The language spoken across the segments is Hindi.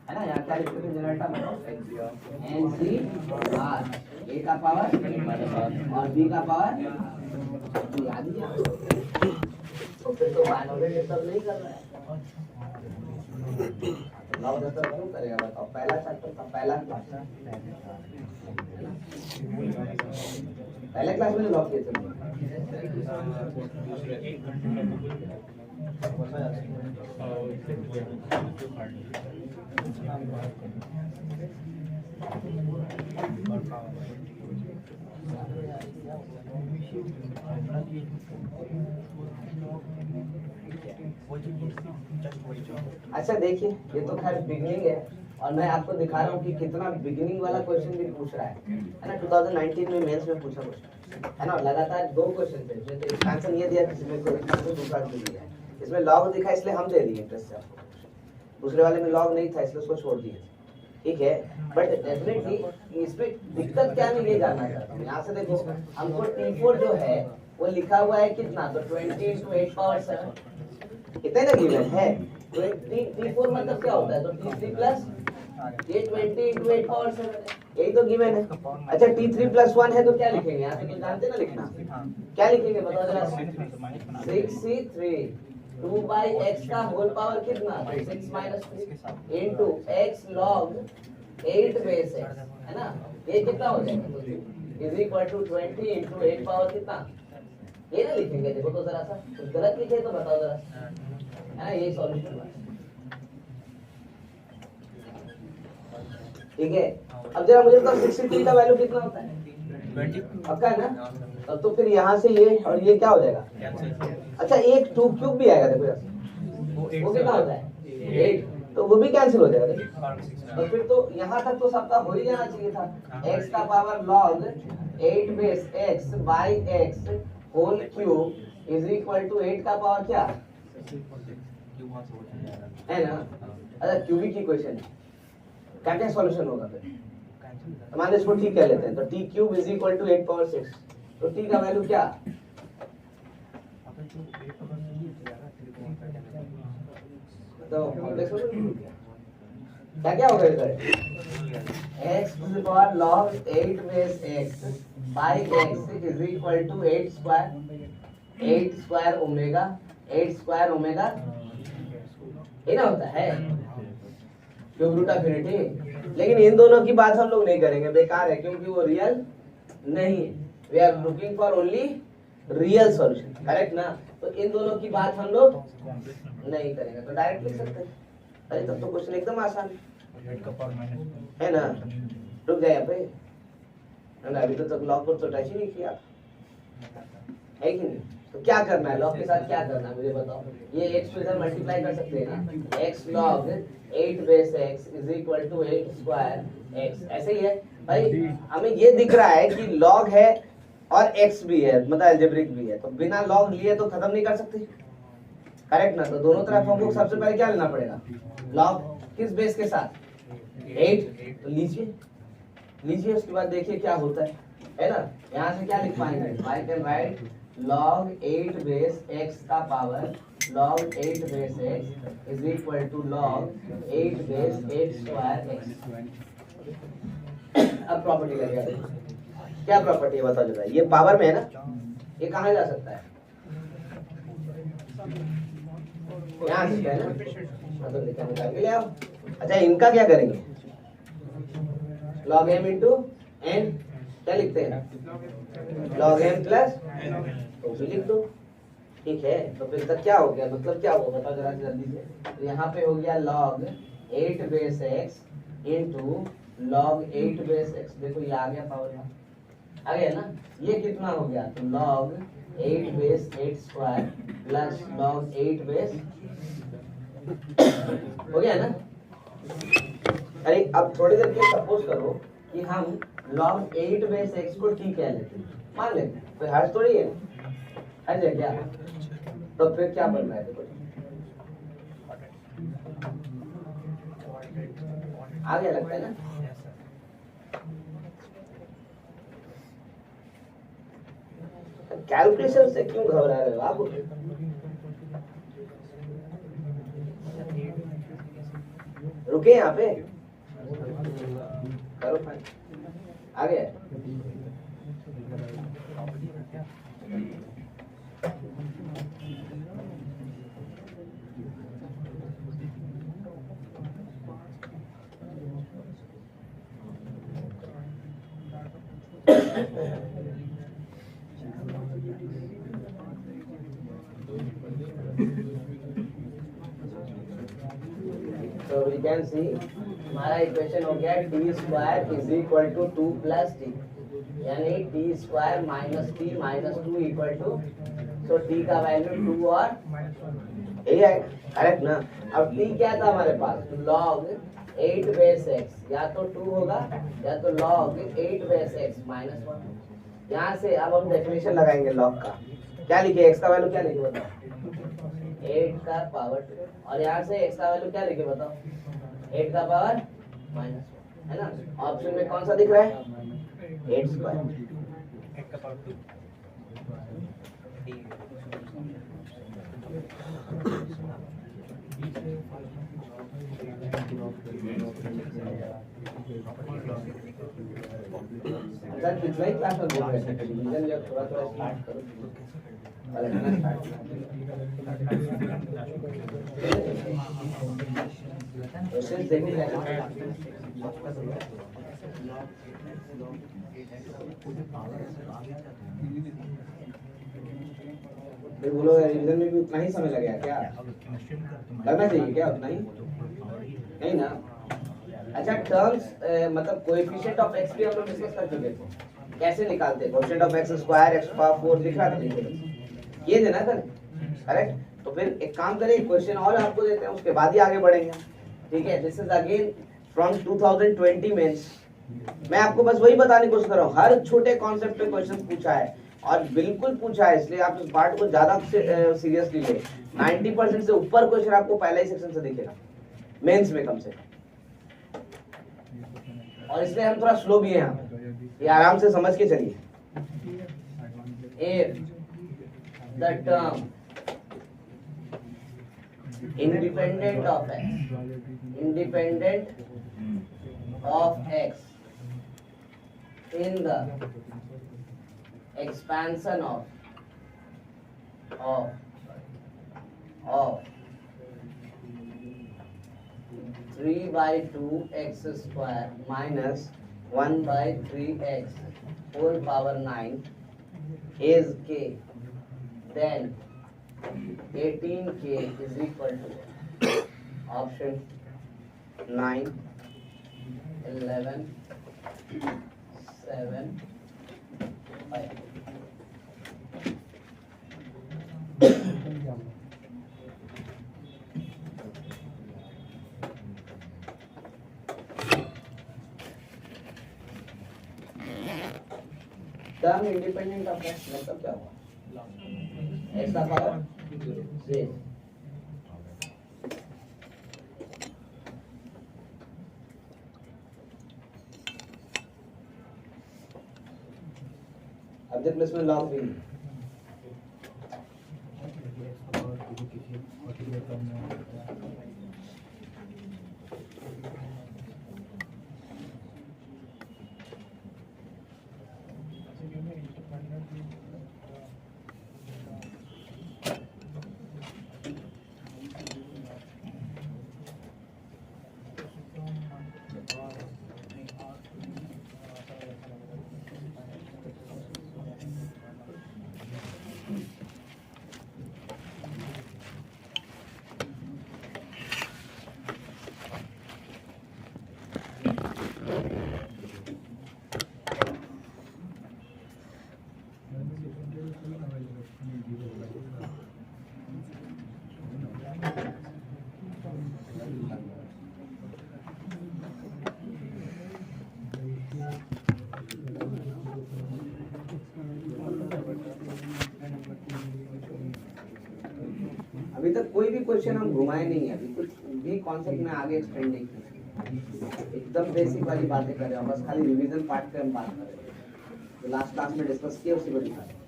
है ना, यहाँ क्या लिखते थे जनरेटर में एन सी आर, ए का पावर और बी का पावर याद ही है। तो फिर तो बाइनोमियल सब नहीं कर रहा है, लॉग दस क्यों करेगा बताओ। पहला चैप्टर का पहला क्लास, पहले क्लास में लॉग किए थे। अच्छा देखिए, ये तो खैर बिगनिंग है और मैं आपको दिखा रहा हूँ कि कितना बिगिनिंग वाला क्वेश्चन भी पूछ रहा है ना। 2019 में मेंस में पूछा क्वेश्चन है ना, लगातार 2 क्वेश्चन थे जिसमें एक आंसर ये दिया, किसी में कोई दूसरा दिया है। इसमें लॉग दिखा इसलिए हम दे दिए इंटरेस्ट से आपको, दूसरे वाले में लॉग नहीं था इसलिए उसको छोड़ दिए, ठीक है। बट डेफिनेटली इसमें दिक्कत क्या नहीं, ये जानना चाहता हूँ। यहाँ से देखो हमको T4 जो है वो लिखा हुआ है कितना, तो 20 × 8 पावर 7 कितने ना गिवन है। T4 मतलब क्या होता है, तो T3 प्लस ये 20 × 8 पावर 7 यही तो गिवन है। अच्छा T3 + 1 है तो क्या लिखेंगे, यहाँ से तो जानते ना लिखना, क्या लिखेंगे बताओ जरा। 6C3 2/x का होल पावर कितना, 6 - 3 into x log 8 base x, है ना। ये कितना हो जाएगा, is equal to 20 into 8 power कितना, ये ना लिखेंगे। देखो तो जरा सा, कुछ गलत लिखे तो बताओ जरा, है ना। ये सॉल्यूशन ठीक है। अब जरा मुझे बताओ 63 का वैल्यू कितना होता है, 20 पक्का है ना। अब तो फिर यहाँ से ये और ये क्या हो जाएगा, अच्छा एक 2 क्यूब भी आएगा, देखो वो कितना होता है 8, तो वो भी कैंसिल हो जाएगा देखो। और फिर तो यहाँ तक तो सबका हो ही जाना चाहिए था, x का power log 8 base x by x whole cube is equal to 8 का पावर क्या है ना। अच्छा क्यूबिक की क्वेश्चन क्या क्या सॉल्यूशन होगा फिर, मान इसको ठीक कह लेते हैं, तो t cube is equal to 8 power 6, तो t का वैल्यू क्या, तो क्या क्या होगा इधर, x to the power log 8 base x by x is equal to 8 square omega 8 square omega, ये ना होता है क्यूब रूट अफिनिटी। लेकिन इन दोनों की बात हम लोग नहीं करेंगे, बेकार है क्योंकि वो रियल नहीं है। We are looking for only real solution, correct ना। तो इन दोनों की बात हम लोग नहीं करेंगे, तो डायरेक्ट लिख सकते हैं। अरे तब तो क्वेश्चन एकदम आसान है ना। रुक जाए यहाँ पे ना, अभी तो तक लॉग को तो टच ही नहीं किया है कि नहीं। तो क्या करना है लॉग के साथ, क्या करना है मुझे बताओ। ये x को इधर मल्टीप्लाई कर सकते हैं ना, x log 8 base x is equal to 8 square x, ऐसे ही है भाई। हमें ये दिख रहा है कि log है और x भी है, मतलब अलजेब्रिक भी है, तो बिना log लिए तो खत्म नहीं कर सकते, करेक्ट ना। तो दोनों तरफ हमको सबसे पहले क्या लेना पड़ेगा, log किस बेस के साथ 8, तो लीजिए उसके बाद देखिए क्या होता है ना। यहाँ से क्या लिख पाएंगे, I can write log 8 base x का power log 8 base x is equal to log 8 base 8 square x। अब प्रॉपर्टी लगेगा, क्या प्रॉपर्टी है बताओ जरा। ये पावर में है ना, ये कहाँ जा सकता है, यहाँ से है ना, तो निकाल के ले आओ। अच्छा इनका क्या करेंगे, log m इंटू n, क्या लिखते हैं log m प्लस, तो भी लिख दो, ठीक है। तो फिर तक क्या हो गया, मतलब क्या होगा बताओ जरा जल्दी से। तो यहाँ पे हो गया log 8 base x into log 8 base x, देखो ये आ गया पावर, यहाँ आ गया ना। ये कितना हो गया, तो log 8 base 8 square plus log 8 base हो गया ना। अरे अब थोड़ी देर के सपोज करो कि हम log 8 बेस x को t कह लेते हैं, मान लेते हैं, कोई हर्ज थोड़ी है, हर्ज है क्या। तो फिर क्या बन रहा है देखो, आ गया लगता है ना। कैलकुलेशन से क्यों घबरा रहे हो आप, रुके यहाँ पे, करो फाइन, आ गया। So we can see हमारा इक्वेशन हो गया T square is equal to 2 plus T, यानी T square minus T minus 2 equal to, so T का वैल्यू 2 और यही है, करेक्ट ना। अब टी क्या था हमारे पास, log 8 बेस x, या तो 2 होगा या तो log 8 बेस x माइनस 1। यहाँ से अब हम डेफिनेशन लगाएंगे log का, क्या लिखे, x का वैल्यू क्या लिखे बताओ, 8 का पावर 2, और यहाँ से x का वैल्यू क्या लिखे बताओ, 8 का पावर माइनस 1, है ना। ऑप्शन में कौन सा दिख रहा है, 8 स्क्वायर। सर कितना ही क्लास में बोल रहे हैं, डिवीजन जब थोड़ा थोड़ा स्टार्ट करो, क्वेश्चन देखने जाना। फिर बोलो रिवीजन में भी उतना ही समय लगेगा क्या, लगना चाहिए क्या उतना ही, नहीं ना। अच्छा टर्म्स मतलब कोएफिशिएंट ऑफ x भी हम लोग डिस्कस कर चुके थे, कैसे निकालते हैं, coefficient of x square x power 4 लिख रहा था, ये देना था करेक्ट। तो फिर एक काम करें, क्वेश्चन और आपको देते हैं, उसके बाद ही आगे बढ़ेंगे, ठीक है। This is again from 2020 mains. मैं आपको बस वही बताने की कोशिश कर रहा हूँ, हर छोटे कॉन्सेप्ट पे क्वेश्चन पूछा है और बिल्कुल पूछा है, इसलिए आप इस पार्ट को ज्यादा सीरियसली ले। 90% से ऊपर क्वेश्चन आपको पहले ही सेक्शन से दिखेगा मेंस में कम से कम, और इसलिए हम थोड़ा स्लो भी हैं यहाँ पे, ये आराम से समझ के चलिए। If the term independent of x in the expansion of 3/2 x square minus 1/3 x whole power 9 is k, then 18k is equal to option 9, 11, 7, 5. Term independent of x मतलब क्या हुआ, x का पावर 6। ऑब्जेक्ट प्लेस में लॉग भी अभी तक कोई भी क्वेश्चन हम घुमाए नहीं है, अभी कुछ भी कॉन्सेप्ट में आगे एक्सप्लेन नहीं किया, एकदम बेसिक वाली बातें कर रहे हो, बस खाली रिवीजन पार्ट पे हम बात कर रहे हैं, तो लास्ट क्लास में डिस्कस किया उसी को दिखा रहे हैं।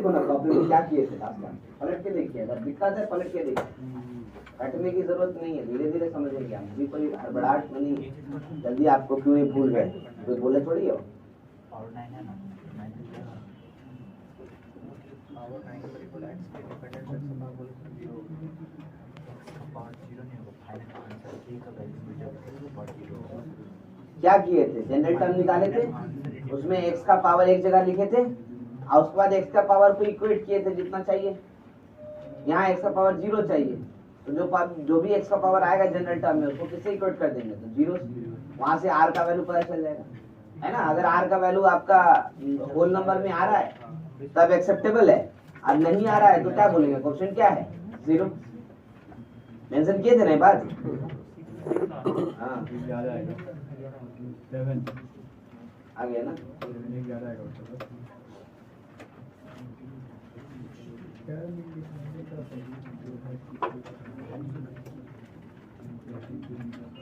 देखो ना कॉपी में क्या किए थे लास्ट टाइम, पलट के देखिए, अगर दिक्कत है पलट के देखिए, हटने की जरूरत नहीं है, धीरे धीरे समझेंगे आप, अभी कोई हड़बड़ाहट नहीं, जल्दी आपको क्यों नहीं भूल गए, कोई बोले थोड़ी हो। क्या किए थे, जनरल टर्म निकाले थे, उसमें x का पावर एक जगह लिखे थे और उसके बाद x का पावर को इक्वेट किए थे जितना चाहिए, यहाँ x का पावर 0 चाहिए, तो जो भी x का पावर आएगा जनरल टर्म में उसको किससे इक्वेट कर देंगे, तो 0, वहां से r का वैल्यू पता चल जाएगा, है ना। अगर r का वैल्यू आपका होल नंबर में आ रहा है तब एक्सेप्टेबल है, और नहीं आ रहा है तो क्या बोलेंगे, क्वेश्चन क्या है, 0। मेंशन किए थे ना बात, हाँ आ गया ना।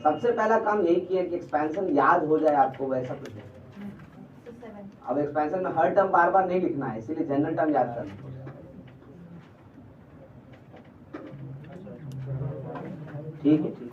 सबसे पहला काम यही किया कि एक्सपेंशन याद हो जाए आपको, वैसा कुछ है। अब एक्सपेंशन में हर टर्म बार बार नहीं लिखना है, इसीलिए जनरल टर्म याद करना। ठीक है, ठीक।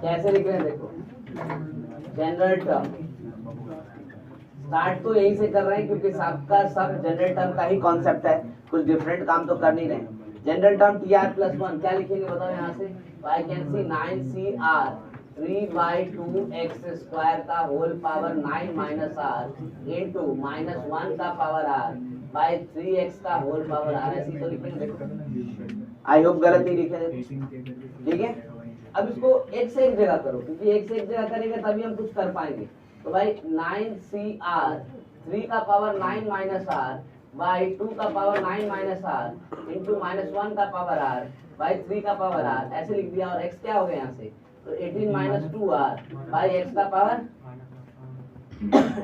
कैसे लिख रहे हैं देखो, जनरल टर्म स्टार्ट तो यहीं से कर रहे हैं क्योंकि सबका सब जनरल टर्म का ही कॉन्सेप्ट है, कुछ डिफरेंट काम तो कर नहीं रहे। जनरल टर्म TR+1 क्या लिखेंगे बताओ यहाँ से, आई कैन सी 9CR 3/2x² का whole power 9 minus r into -1 का पावर r बाय 3x का होल पावर r, ऐसी तो लिखेंगे। आई होप गलत नहीं लिखे, ठीक है। अब इसको एक से एक जगह करो, क्योंकि एक से एक जगह करेंगे तभी हम कुछ कर पाएंगे। तो भाई 9CR 3 का पावर 9 माइनस r बाई 2 का पावर 9 माइनस r इंटू -1 का पावर r बाई 3 का पावर r, ऐसे लिख दिया। और x क्या हो गया यहाँ से, तो 18 माइनस 2r बाई x का पावर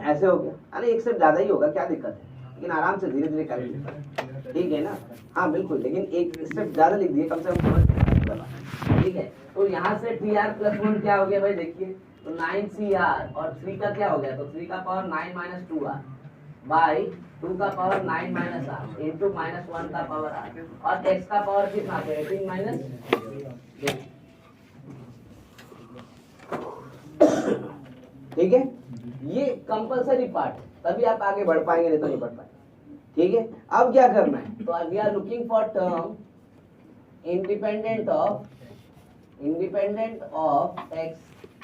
ऐसे हो गया। अरे एक से ज्यादा ही होगा, क्या दिक्कत है, लेकिन आराम से धीरे धीरे करेंगे, ठीक है ना। हाँ बिल्कुल, लेकिन एक स्टेप ज्यादा लिख दिए, कम से कम, ठीक है। तो यहाँ से TR+1 क्या हो गया भाई, देखिए, तो 9CR और 3 का क्या हो गया, तो 3 का पावर 9 माइनस 2r बाई 2 का पावर 9 माइनस r इंटू -1 का पावर r, और x का पावर कितना, तो 18 माइनस, ठीक है। ये कंपलसरी पार्ट, तभी आप आगे बढ़ पाएंगे, नहीं तो नहीं बढ़ पाएंगे, ठीक है। अब क्या करना है, तो we are looking for term independent of x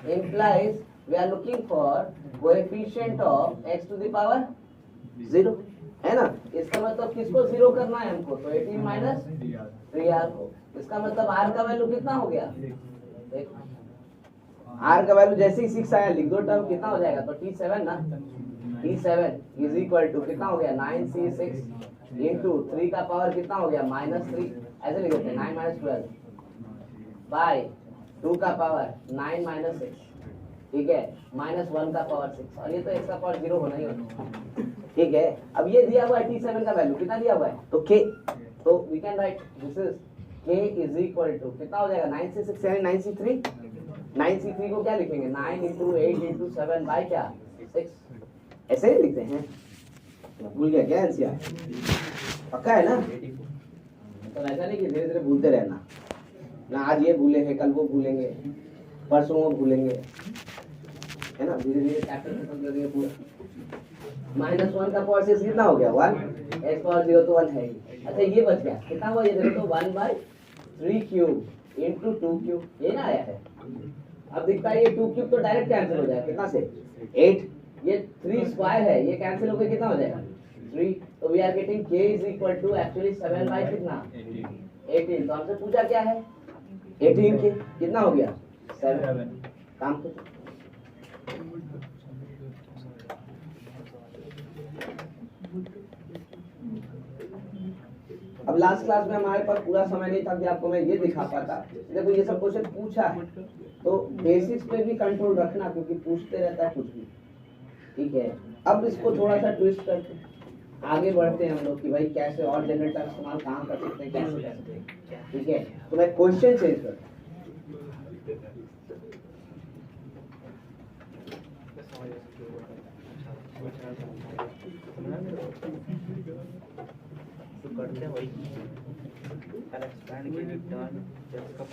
implies we are looking for coefficient of x to the power 0, है ना। इसका मतलब किसको 0 करना है हमको, तो 18 माइनस 3r को। इसका मतलब r का वैल्यू कितना हो गया, r का वैल्यू जैसे ही 6 आया लिख दो, टर्म कितना हो जाएगा, तो T7 ना, T7 इज इक्वल टू कितना हो गया, 9C6 इंटू 3 का पावर कितना हो गया, -3, ऐसे लिख देते हैं 9 माइनस 12 बाय 2 का पावर 9 माइनस 6, ठीक है, -1 का पावर 6, और ये तो x का पावर 0 होना ही होता है, ठीक है। अब ये दिया हुआ है T7 का वैल्यू कितना दिया हुआ है, तो k, तो we can write this is k is equal to कितना हो जाएगा, 9C6 यानी 9C3, 9C3 को क्या लिखेंगे, 9 इंटू 8 इंटू 7 बाय क्या 6, ऐसे ही लिखते हैं। भूल गया क्या एनसीआर, पक्का है ना। तो ऐसा नहीं कि धीरे धीरे भूलते रहना ना, आज ये भूलेंगे कल वो भूलेंगे परसों वो भूलेंगे, है ना। धीरे धीरे चैप्टर खत्म कर देंगे पूरा। -1 का पावर 6 कितना हो गया, 1, x पावर 0 तो 1 है ही। अच्छा ये बच गया कितना हुआ, ये देखो तो 1/3 क्यूब इंटू 2 क्यूब, ये ना आया है। अब दिखता है ये 2 क्यूब तो डायरेक्ट कैंसिल हो जाएगा, कितना से 8, ये 3 स्क्वायर है, ये कैंसिल होकर कितना हो जाएगा 3, तो we are getting k is equal to actually 7 by कितना 18। तो हमसे पूछा क्या है 18 के कितना हो गया 7, काम तो अब लास्ट क्लास में हमारे पास पूरा समय नहीं था कि आपको मैं ये दिखा पाता। देखो ये सब क्वेश्चन पूछा है, तो बेसिक्स पे भी कंट्रोल रखना, क्योंकि पूछते रहता है कुछ भी। ठीक है, अब इसको थोड़ा सा ट्विस्ट करते हैं, आगे बढ़ते हैं हम लोग कि भाई कैसे और जनरल टर्म इस्तेमाल कहाँ कर सकते हैं, कैसे कर सकते हैं। ठीक है, तो मैं क्वेश्चन चेंज करता हूँ। करते हैं वही एक्सपैंड की रिटर्न जब का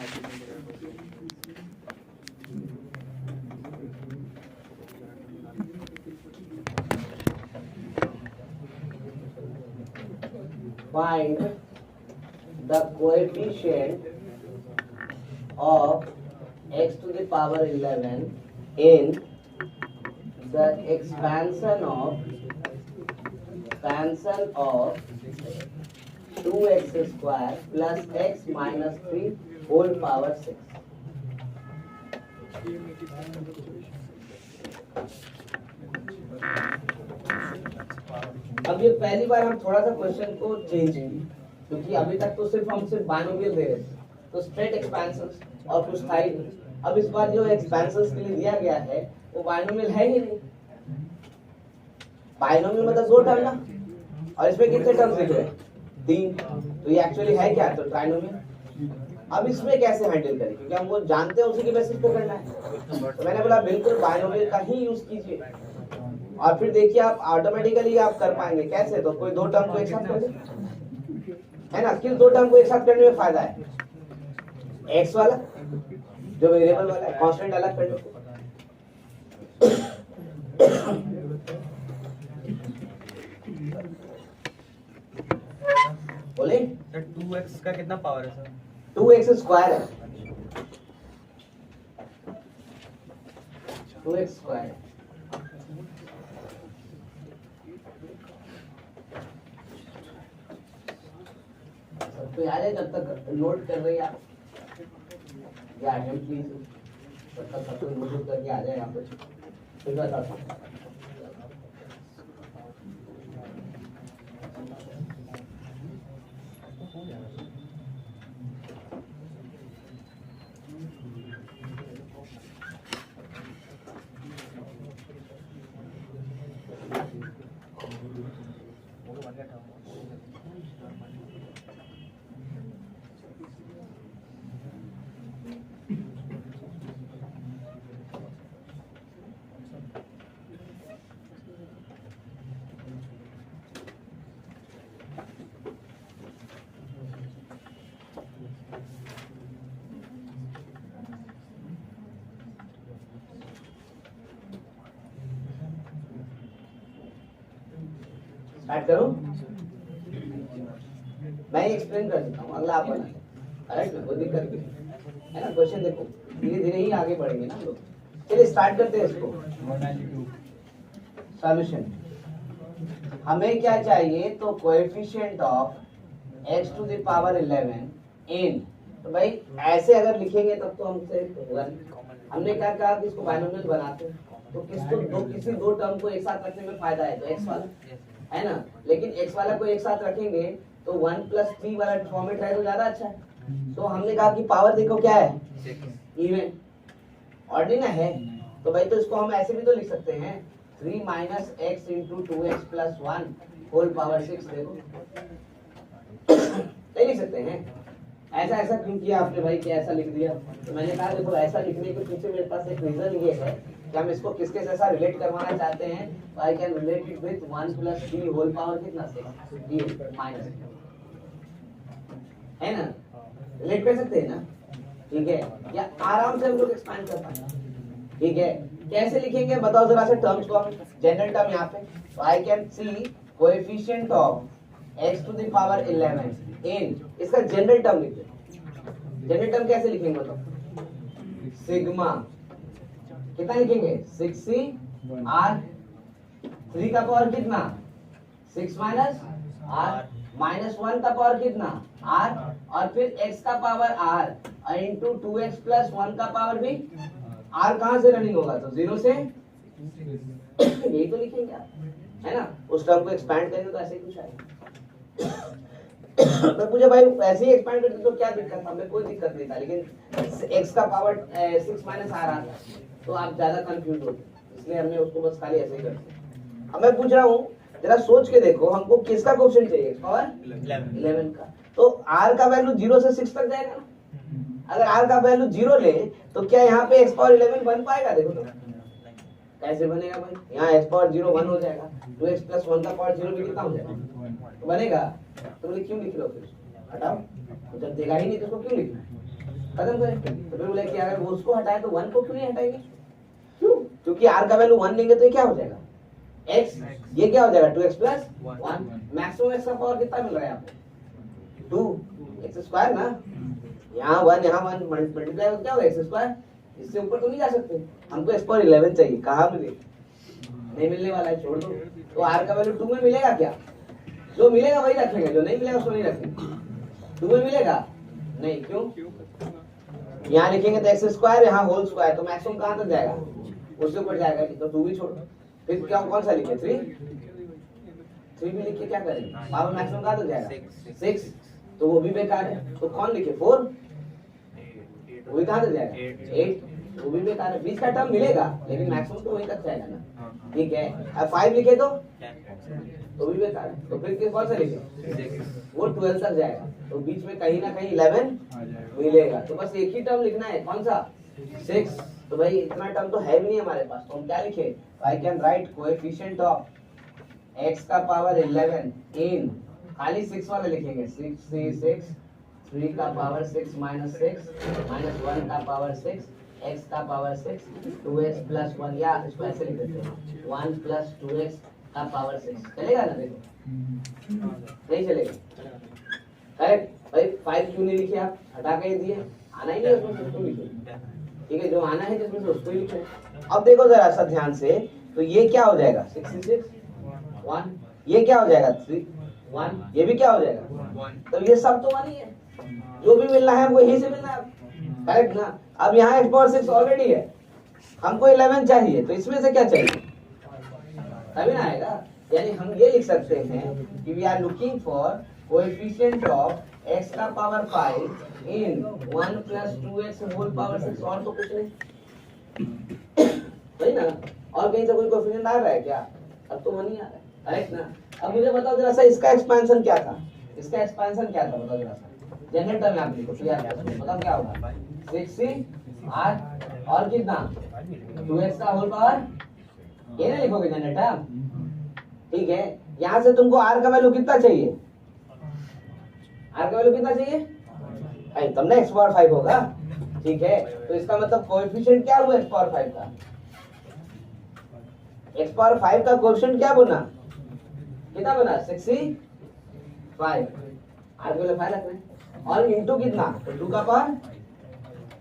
Find the coefficient of x to the power 11 in the expansion of 2x square plus x minus 3 whole power 6. अब ये पहली बार हम थोड़ा सा क्वेश्चन को चेंज किए, क्योंकि अभी तक तो हम सिर्फ बाइनोमियल दे रहे थे, तो स्ट्रेट एक्सपेंशंस और कुछ था ही नहीं। अब इस बार जो एक्सपेंशंस के लिए दिया गया है वो बाइनोमियल है ही नहीं। बाइनोमियल मतलब दो टर्म ना, और इसमें कितने टर्म्स लिखे हैं? 3। तो ये एक्चुअली है क्या? तो ट्राइनोमियल। अब इसमें कैसे हैंडल करें, क्योंकि हम वो जानते हैं उसी के बेसिस पे करना है। तो मैंने बोला बिल्कुल बाइनोमियल का ही यूज कीजिए, और फिर देखिए आप ऑटोमेटिकली आप कर पाएंगे। कैसे? तो कोई दो टर्म को एक साथ कर दे, है ना? किस दो टर्म को एक साथ करने में फायदा है? एक्स वाला जो वेरिएबल वाला है, कांस्टेंट अलग कर दो। बोले 2x का कितना पावर है सर? 2x स्क्वायर है, 2x स्क्वायर। तो याद है, जब तक नोट कर रही है आप या प्लीज तब तक सबको नोट करके आ जाए यहाँ पे। फिर बताता हूँ। स्टार्ट करूं? मैं एक्सप्लेन कर देता हूँ, अगला आप बना। राइट ना, कोई दिक्कत नहीं है ना। क्वेश्चन देखो, धीरे धीरे ही आगे बढ़ेंगे ना लोग। चलिए स्टार्ट करते हैं इसको। सॉल्यूशन हमें क्या चाहिए? तो coefficient of x to the power 11 in, तो भाई ऐसे अगर लिखेंगे तब तो हमसे होगा नहीं। हमने क्या कहा कि इसको बाइनोमियल बनाते हैं, तो किसी दो टर्म को एक साथ रखने में फायदा है, तो x वाला है ना। लेकिन x वाला को एक साथ रखेंगे तो 1 + 3 वाला फॉर्मेट है तो ज्यादा अच्छा है। तो हमने कहा कि पावर देखो क्या है, इवन ऑर्डिनल है। तो भाई तो इसको हम ऐसे भी तो लिख सकते हैं, 3 - x × 2x + 1 होल पावर 6। देखो नहीं लिख सकते हैं? ऐसा क्यों किया आपने भाई, क्या ऐसा लिख दिया? तो मैंने कहा देखो ऐसा लिखने के पीछे मेरे पास एक रीजन ये है कि हम इसको किसके साथ रिलेट करवाना चाहते हैं। तो I can relate it with 1 + 3 whole power कितना, 6 माइनस, है ना? रिलेट कर सकते हैं ना? ठीक है, या आराम से हम लोग एक्सपेंड कर पाएंगे। ठीक है, कैसे लिखेंगे बताओ जरा से टर्म्स को। जनरल टर्म यहाँ पे, तो I can see coefficient of x to the power 11 in, इसका जनरल टर्म लिखते हैं। जनरल टर्म कैसे लिखेंगे बताओ? सिग्मा कितना लिखेंगे? 6c r, 3 का पावर कितना? 6 - r, -1 का पावर कितना? r, और फिर x का पावर r इंटू 2x + 1 का पावर भी r। कहां से रनिंग होगा? तो 0 से यही तो लिखेंगे आप, है ना। उस टर्म को एक्सपैंड करेंगे तो ऐसे ही कुछ आएगा। मैं पूछा भाई ऐसे ही एक्सपांड करते तो क्या दिक्कत था, हमें कोई दिक्कत नहीं था, लेकिन x का पावर 6 माइनस आ रहा था तो आप ज्यादा कंफ्यूज होते, इसलिए हमने उसको बस खाली ऐसे ही करते। अब मैं पूछ रहा हूँ जरा सोच के देखो, हमको किसका क्वेश्चन चाहिए, पावर 11 का, तो r का वैल्यू 0 से 6 तक जाएगा ना। अगर r का वैल्यू 0 ले तो क्या यहाँ पे x पावर 11 बन पाएगा, देखो तो कैसे बनेगा भाई, यहाँ x पावर 0 1 हो जाएगा, 2x प्लस 1 का पावर 0 भी कितना हो जाएगा, तो बनेगा। तो बोले क्यों लिख लो, फिर हटाओ, तो जब देगा ही नहीं तो उसको क्यों लिखना है, खत्म करें। तो फिर बोले कि अगर वो उसको हटाए तो 1 को क्यों नहीं हटाएंगे, क्यों, क्योंकि r का वैल्यू 1 लेंगे तो ये क्या हो जाएगा x, ये क्या हो जाएगा 2x प्लस 1, मैक्सिमम x का पावर कितना मिल रहा है आपको 2x स्क्वायर ना, यहाँ 1 मल्टीप्लाई क्या होगा x स्क्वायर, इससे ऊपर तो नहीं जा सकते, हमको x पावर 11 चाहिए, कहाँ मिले, नहीं मिलने वाला है, छोड़ दो। तो r का वैल्यू 2 में मिलेगा क्या, जो मिलेगा वही रखेंगे, जो नहीं मिलेगा उसको नहीं रखेंगे। 2 में मिलेगा नहीं, क्यों, यहाँ लिखेंगे तो x स्क्वायर, यहाँ होल स्क्वायर, तो मैक्सिमम कहाँ तक जाएगा, उससे ऊपर जाएगा, तो 2 भी छोड़ो, फिर क्या कौन सा लिखे 3 भी लिख के क्या करेंगे, पावर मैक्सिमम कहाँ तक जाएगा 6, तो वो भी बेकार है, तो कौन लिखे 4, वो भी कहाँ तक जाएगा 8, वो भी बेकार है, बीच का टर्म मिलेगा लेकिन मैक्सिमम तो वहीं तक जाएगा ना, ठीक है। अब 5 लिखे तो भी बेकार है, तो फिर कौन सा लिखे, वो 12 तक जाएगा, तो बीच में कहीं ना कहीं 11 मिलेगा, तो बस एक ही टर्म लिखना है, कौन सा 6, तो भाई इतना टर्म तो है भी नहीं हमारे पास, तो हम क्या लिखे, आई can right coefficient of x का पावर 11 इन, खाली 6 वाला लिखेंगे, 6 3 का पावर 6 माइनस 1 का पावर 6, x का पावर 6, 2x प्लस 1, या इसको ऐसे लिख देते हैं 1 प्लस 2x का पावर 6, चलेगा ना, देखो नहीं चलेगा, करेक्ट भाई। 5 क्यों नहीं लिखे आप, हटा के दिए, आना ही नहीं उसमें से उसको लिखे, ठीक है, जो आना है जिसमें से उसको ही लिखे। अब देखो जरा सा ध्यान से, तो ये क्या हो जाएगा 66 1, ये क्या हो जाएगा 3 1, ये भी क्या हो जाएगा 1, तो ये सब तो 1 ही है, जो भी मिलना है हमको यही से मिलना है, करेक्ट ना। अब यहाँ x पावर 6 ऑलरेडी है, हमको 11 चाहिए, तो इसमें से क्या चाहिए, तभी ना आएगा, यानी हम ये लिख सकते हैं कि we are looking for coefficient of x का power 5 in 1 plus 2x whole power 6, और तो कुछ नहीं, सही ना। और कहीं से कोई कोएफिशिएंट आ रहा है क्या, अब तो 1 ही आ रहा है, करेक्ट ना। अब मुझे बताओ जरा सा इसका एक्सपेंशन क्या था, इसका एक्सपेंशन क्या था, बताओ जरा सा, जनरेटर में आप लिखो, तो यार बताओ क्या होगा 6 और कितना 2x का होल पावर, ये ना लिखोगे जनरेटर, ठीक है। यहाँ से तुमको r का वैल्यू कितना चाहिए, r का वैल्यू कितना चाहिए, तब ना x पावर 5 होगा, ठीक है। तो इसका मतलब कोएफिशिएंट क्या हुआ x पावर 5 का, x पावर 5 का कोएफिशिएंट क्या बना, कितना बना 65, r के लिए 5 रखना है, और इनटू कितना, तो 2 का पावर,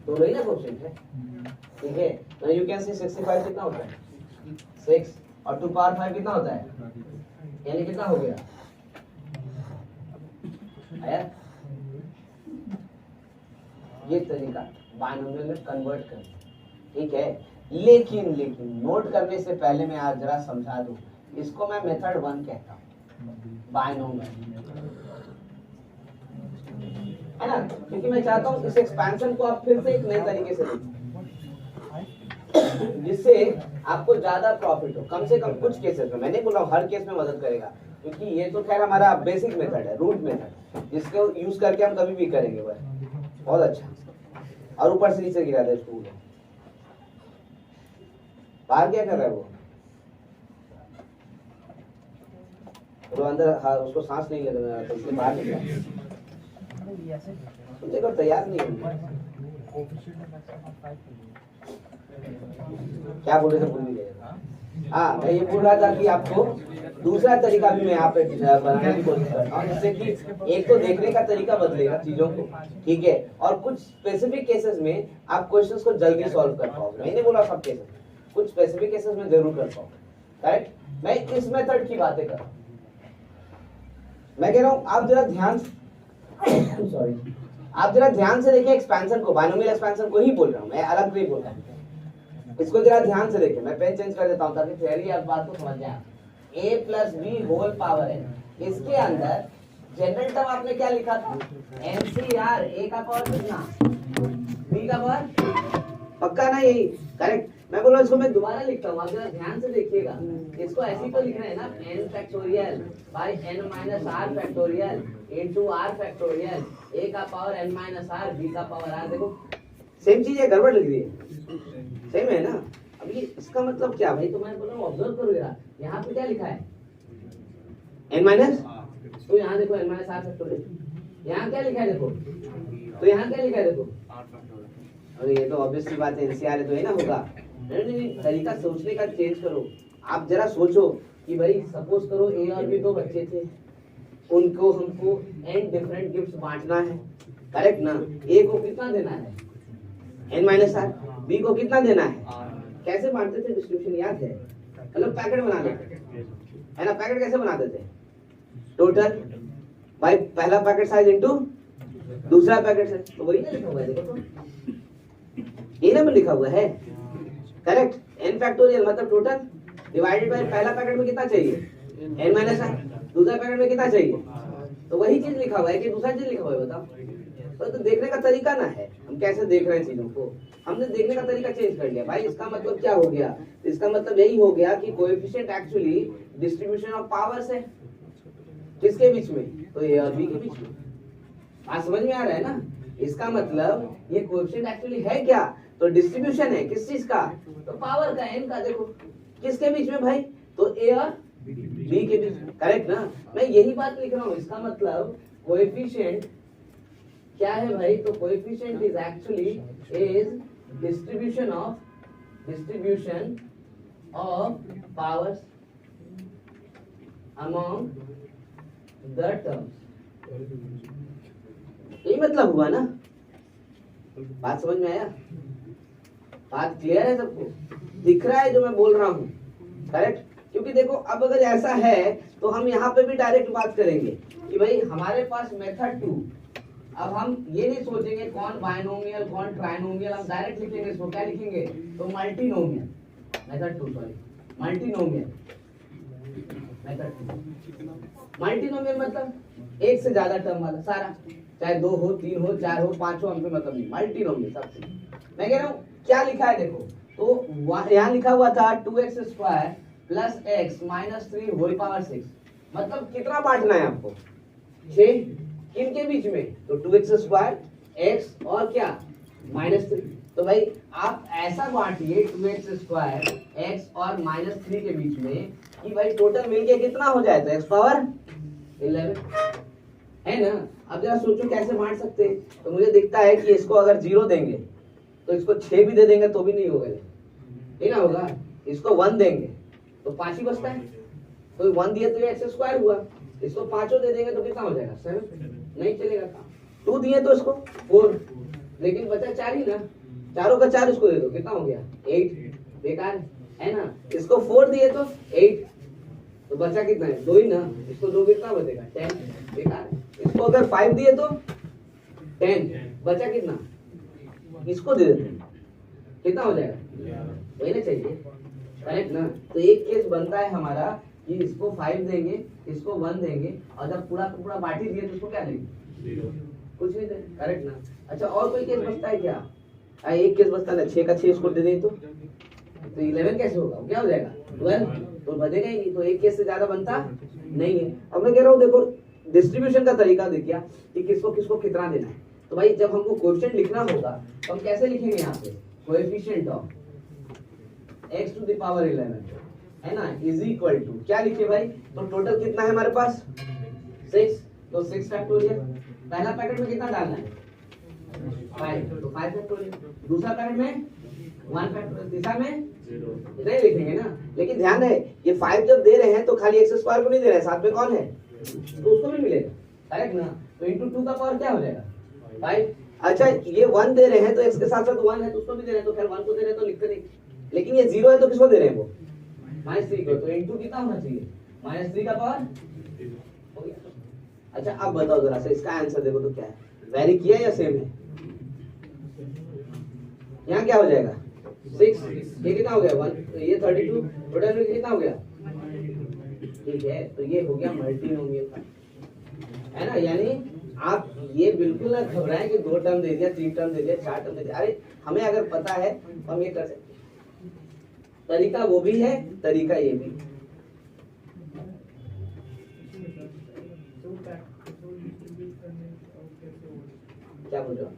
दोनों ही ना कोएफिशिएंट है, ठीक है। तो यू कैन सी 65 कितना होता है 6, और 2 पावर 5 कितना होता है, यानी कितना हो गया आया। ये तरीका बाइनोमियल में कन्वर्ट करना, ठीक है। लेकिन नोट करने से पहले मैं आज जरा समझा दूं, इसको मैं मेथड 1 कहता हूं, बाइनोमियल, है ना, क्योंकि मैं चाहता हूं इस एक्सपेंशन को आप फिर से एक नए तरीके से देखें, जिससे आपको ज्यादा प्रॉफिट हो, कम से कम कुछ केसेस में, मैं नहीं बोल रहा हूं हर केस में मदद करेगा, क्योंकि ये तो खैर हमारा बेसिक मेथड है, रूट मेथड, जिसको यूज करके हम कभी भी करेंगे, बहुत अच्छा। और ऊपर से नीचे गिरा दे स्टूल, बाहर क्या कर रहा है वो अंदर, हाँ उसको सांस नहीं ले रहा तो इसलिए बाहर निकला, देखो तैयार नहीं है, क्या बोल रहे थे भूल भी गए। हाँ मैं ये बोल रहा था कि आपको दूसरा तरीका भी मैं यहाँ पे बनाने की कोशिश करता हूँ, जिससे कि एक तो देखने का तरीका बदलेगा चीजों को, ठीक है, और कुछ स्पेसिफिक केसेस में आप क्वेश्चंस को जल्दी सॉल्व कर पाओगे। मैं नहीं बोला सब केसेस, कुछ स्पेसिफिक केसेस में जरूर कर पाओगे, राइट। मैं इस मेथड की बातें कर रहा हूँ, मैं कह रहा हूँ आप जरा ध्यान सॉरी आप जरा ध्यान से देखिए एक्सपेंशन को, बाइनोमियल एक्सपेंशन को ही बोल रहा हूँ मैं, अलग नहीं बोल रहा हूँ, इसको जरा ध्यान से देखिए। मैं पेन चेंज कर देता हूँ ताकि थियरी आप बात को समझ जाए। a plus B whole power है, इसके अंदर जनरल टर्म आपने क्या लिखा था? NCR, A का पावर कितना, B का पावर, पक्का ना यही? करेक्ट। मैं बोल रहा हूँ इसको मैं दोबारा लिखता हूँ, आप जरा ध्यान से देखिएगा। इसको ऐसे ही तो लिखना है ना, n factorial by n minus r factorial into r factorial, a का power n minus r, b का पावर r। देखो सेम चीज है, गड़बड़ लिख दी है, सेम है ना? अब ये इसका मतलब क्या भाई? तो मैं बोल रहा हूँ ऑब्जर्व करो जरा, यहाँ पे क्या लिखा है? n माइनस, तो यहाँ देखो n माइनस r फैक्टोरियल, यहाँ क्या लिखा है देखो, तो यहाँ क्या लिखा है देखो। अरे ये तो ऑब्वियसली बात है, एनसीआर है तो ये ना होगा। नहीं, तरीका सोचने का चेंज करो। आप जरा सोचो कि भाई सपोज करो ए और बी दो बच्चे थे, उनको हमको n डिफरेंट गिफ्ट्स बांटना है, करेक्ट ना? ए को कितना देना है? n minus are. बी को कितना देना है? कैसे बांटते थे? डिस्ट्रीब्यूशन याद है? मतलब पैकेट बना लेते है ना? पैकेट कैसे बनाते थे? टोटल भाई पहला पैकेट साइज इनटू दूसरा पैकेट साइज, तो वही ना लिखा हुआ है देखो, तो ये नंबर लिखा हुआ है, करेक्ट? n फैक्टोरियल मतलब टोटल डिवाइडेड बाय पहला पैकेट में कितना चाहिए? n minus R. दूसरा पैकेट में कितना चाहिए? तो वही चीज लिखा हुआ है कि दूसरा चीज लिखा हुआ है? बताओ। तो देखने का तरीका ना है, हम कैसे देख रहे हैं चीजों को, हमने देखने का तरीका चेंज कर लिया भाई। इसका मतलब क्या हो गया? इसका मतलब यही हो गया कि coefficient actually distribution of powers है, किसके बीच में? तो ए और बी के बीच में। आज समझ में आ रहा है ना? इसका मतलब ये कोएफिशिएंट एक्चुअली है क्या? तो डिस्ट्रीब्यूशन है, किस चीज का? तो पावर का, n का। देखो किसके बीच में भाई? तो ए और बी के बीच में, करेक्ट ना? मैं यही बात लिख रहा हूँ। इसका मतलब कोएफिशिएंट क्या है भाई? तो coefficient is actually is distribution of powers among the terms. यही मतलब हुआ ना? बात समझ में आया? बात क्लियर है सबको? दिख रहा है जो मैं बोल रहा हूँ, करेक्ट? क्योंकि देखो अब अगर ऐसा है तो हम यहाँ पे भी डायरेक्ट बात करेंगे कि भाई हमारे पास मेथड 2। अब हम ये नहीं सोचेंगे कौन बायनोमियल कौन ट्राइनोमियल, हम डायरेक्ट लिखेंगे इसको। क्या लिखेंगे? तो multinomial, method 2 sorry, multinomial method 2। Multinomial मतलब एक से ज्यादा टर्म वाला सारा, चाहे 2 हो 3 हो 4 हो 5 हो, हमको मतलब नहीं। मल्टीनोमियल सबसे मैं कह रहा हूँ क्या लिखा है देखो, तो यहाँ लिखा हुआ था 2x square plus x minus 3 whole power 6। मतलब कितना बांटना है आपको? 6। किन के बीच में? तो 2x स्क्वायर x और क्या माइनस 3। तो भाई आप ऐसा बांटिए 2x स्क्वायर x और माइनस 3 के बीच में कि भाई टोटल मिलके कितना हो जाए? तो x पावर 11 है ना? अब जरा सोचो कैसे बांट सकते हैं। तो मुझे दिखता है कि इसको अगर 0 देंगे तो इसको 6 भी दे देंगे तो भी नहीं होगा, ये ना होगा। इसको 1 देंगे तो 5 ही बचता है, तो 1 दिए तो ये x स्क्वायर हुआ। इसको 5 दे देंगे तो कितना हो जाएगा? 7, नहीं चलेगा काम। 2 दिए तो इसको 4, लेकिन बचा 4 ही ना, चारों का 4 इसको दे दो, कितना हो गया? 8, बेकार है ना? इसको 4 दिए तो 8, तो बचा कितना है? 2 ही ना, इसको 2 कितना बचेगा? 10, बेकार है। इसको अगर 5 दिए तो 10, बचा कितना? इसको दे देते हैं, कितना हो जाएगा? वही ना चाहिए, करेक्ट ना? तो एक केस बनता है हमारा कि इसको 5 देंगे, इसको 1 देंगे, और जब पूरा पूरा बांट दिए तो इसको क्या देंगे? 0, कुछ नहीं देंगे, करेक्ट ना? अच्छा और कोई केस बचता है क्या? एक केस बचता है, 6 का 6 इसको दे दें तो 11 कैसे होगा? क्या हो जाएगा? 12, तो बचेगा ही नहीं। तो एक केस से ज्यादा बनता नहीं है। अब मैं कह रहा हूँ देखो डिस्ट्रीब्यूशन का तरीका देखिए कि किसको किसको कितना देना है। तो भाई जब हमको कोएफिशिएंट लिखना होगा तो हम कैसे लिखेंगे? यहाँ पे coefficient of x to the power 11 है ना, इज इक्वल टू क्या लिखे भाई? तो टोटल कितना है हमारे पास? 6, तो 6 फैक्टोरियल। पहला पैकेट में कितना डालना है? 5, तो 5 फैक्टोरियल। दूसरा पैकेट में 1 फैक्टोरियल। तीसरा में 0 नहीं लिखेंगे ना। लेकिन ध्यान है ये 5 जब दे रहे हैं तो खाली x स्क्वायर को नहीं दे रहे हैं, साथ में कौन है? तो उसको भी मिलेगा, करेक्ट ना? तो इनटू 2 का पावर क्या हो जाएगा? 5। अच्छा ये 1 दे रहे हैं तो x के साथ साथ 1 है तो उसको भी दे रहे हैं, तो खैर 1 को दे रहे हैं तो लिखते नहीं। लेकिन ये 0 है तो किसको दे रहे हैं? वो -3 को। तो इनटू कितना होना चाहिए? -3 का पावर हो गया। अच्छा अब बताओ जरा से इसका आंसर देखो तो क्या है? वेरी किया या सेम है? यहाँ क्या हो जाएगा? 6, ये कितना हो गया? 1, तो ये 32, टोटल कितना हो गया? ठीक है, तो ये हो गया मल्टीनोमियल। है ना। यानी आप ये बिल्कुल ना घबराएं कि 2 टर्म दे दिया, 3 टर्म दे दिया, 4 टर्म दे दिया। अरे हमें अगर पता है तो हम ये कर सकते हैं। तरीका वो भी है, तरीका ये भी। क्या बोल रहे हो?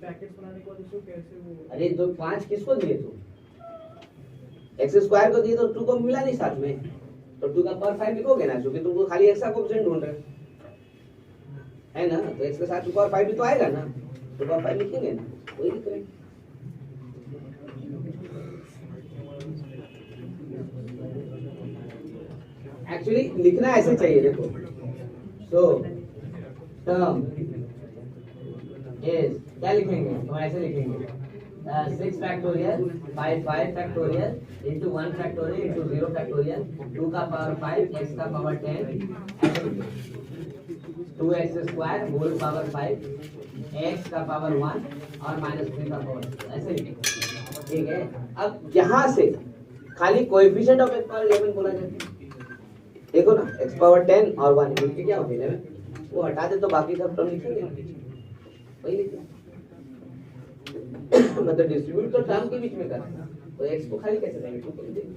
पैकेट्स बनाने के बाद उसको कैसे वो, अरे तो 5 किसको दिए तुम? एक्स स्क्वायर को दिए तो 2 को मिला नहीं साथ में, तो 2 का पावर 5 लिखोगे ना, क्योंकि तुमको खाली एक्स का कोएफिशिएंट ढूंढ रहे हो, है ना। तो एक्स के साथ 2 पावर 5 भी तो आएगा ना, 2 पावर 5 लिखेंगे ना, वही लिख रहे हैं। एक्चुअली लिखना ऐसे चाहिए, देखो। सो टर्म इज, क्या लिखेंगे तो ऐसे लिखेंगे 6 factorial 5 factorial into 1 factorial into 0 factorial 2 का पावर 5 x का power 10 2x square whole power 5 x का पावर 1 और -3 का पावर 6, ऐसे लिखेंगे। ठीक है। अब यहाँ से खाली कोएफिशिएंट ऑफ x पावर 11 बोला जाता है। देखो ना, x पावर 10 और 1 मिलके क्या होगा 11, वो हटा दे तो बाकी सब टर्म लिखेंगे, वही लिखेंगे। मतलब डिस्ट्रीब्यूट तो टर्म के बीच में करना, तो x को खाली कैसे देंगे, 2 को लिख देंगे।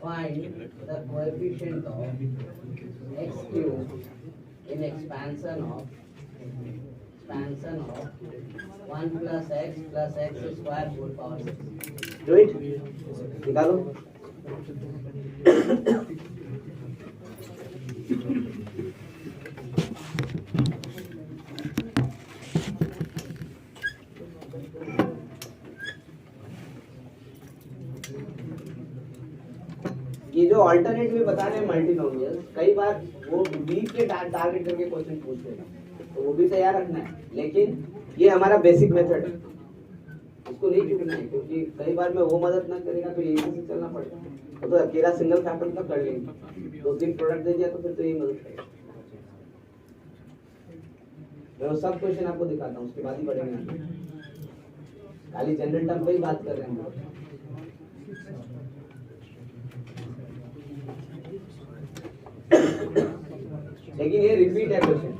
Find the coefficient of x cube in expansion of 1 plus x square whole power 6. Do it. निकालो। ये जो अल्टरनेट में बता रहे हैं मल्टीनोमियल, कई बार वो बी के टारगेट करके क्वेश्चन पूछते हैं, तो वो भी तैयार रखना है। लेकिन ये हमारा बेसिक मेथड है, इसको नहीं चुकना है, क्योंकि कई बार में वो मदद ना करेगा तो यही से चलना पड़ेगा। तो अकेला सिंगल फैक्टर तक कर लेंगे, 2-3 प्रोडक्ट दे दिया तो फिर तो यही मदद करेगा। मैं वो सब क्वेश्चन आपको दिखाता हूँ, उसके बाद ही पढ़ेंगे। खाली जनरल टर्म पे ही बात कर रहे हैं। लेकिन ये रिपीट है क्वेश्चन,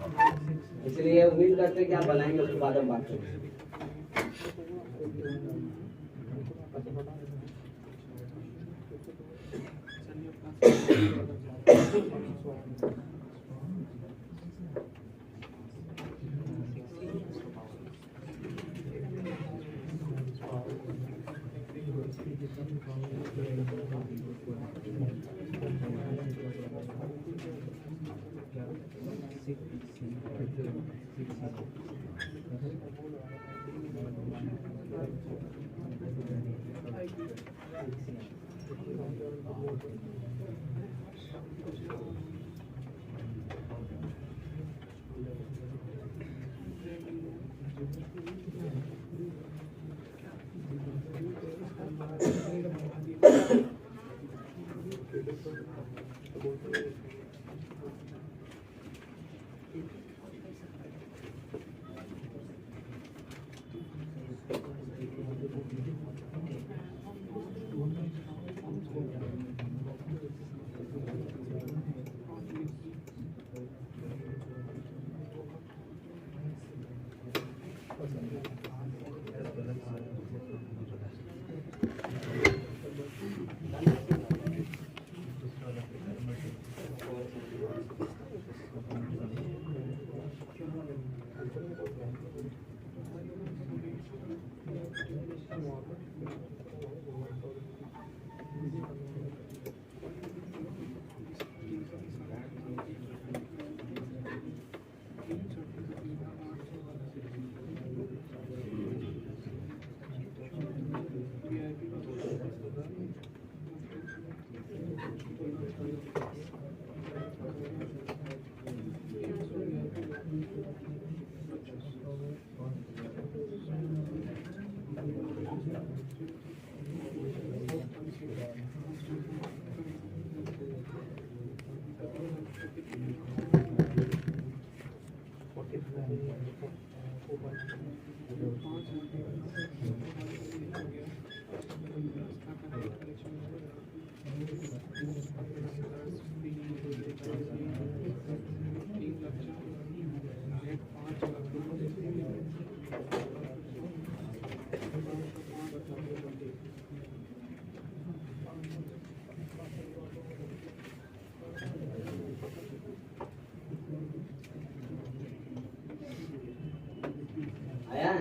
इसलिए उम्मीद करते हैं कि आप बनाएंगे, उसके बाद हम बात करेंगे।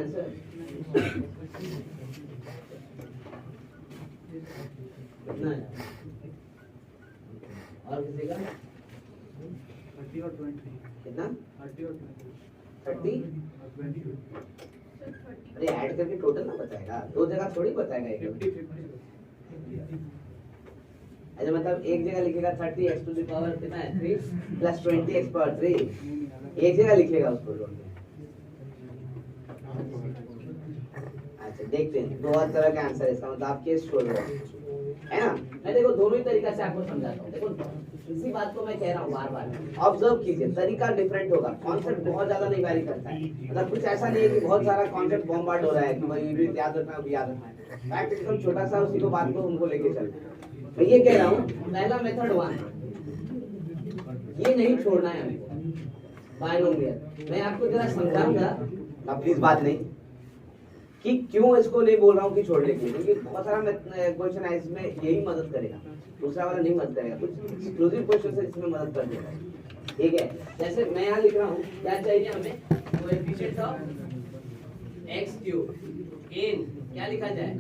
आंसर कितना है? और किसी का 30 और 20 कितना 30 और 30? 20 अरे ऐड करके टोटल ना बताएगा, दो जगह थोड़ी बताएगा एक 50 अच्छा मतलब एक जगह लिखेगा 30 x टू द पावर कितना है 3 प्लस 20 x पावर 3 एक जगह लिखेगा उसको जोड़ के। अच्छा देखते हैं बहुत तरह का आंसर है इसका, मतलब आप केस छोड़ रहे है ना। मैं देखो दोनों ही तरीका से आपको समझाता हूँ। देखो इसी बात को मैं कह रहा हूँ बार बार ऑब्जर्व कीजिए, तरीका डिफरेंट होगा, कॉन्सेप्ट बहुत ज्यादा नहीं वैरी करता है। मतलब कुछ ऐसा नहीं है कि बहुत सारा कॉन्सेप्ट बॉम्बार्ड हो रहा है कि भाई ये भी याद रखना भी याद रखना है। फैक्ट एकदम छोटा सा उसी को बात को उनको लेके चलते हैं। मैं ये कह रहा हूँ पहला मेथड 1 ये नहीं छोड़ना है हमको बायनोमियल। मैं आपको जरा समझाऊंगा, अब प्लीज बात नहीं कि क्यों इसको नहीं बोल रहा हूँ कि छोड़ने के लिए, क्योंकि बहुत सारा क्वेश्चन है इसमें यही मदद करेगा, दूसरा वाला नहीं मदद करेगा। कुछ एक्सक्लूसिव क्वेश्चन है जिसमें मदद कर देगा, ठीक है। जैसे मैं यहाँ लिख रहा हूँ क्या चाहिए हमें, coefficient of x cube in क्या लिखा जाए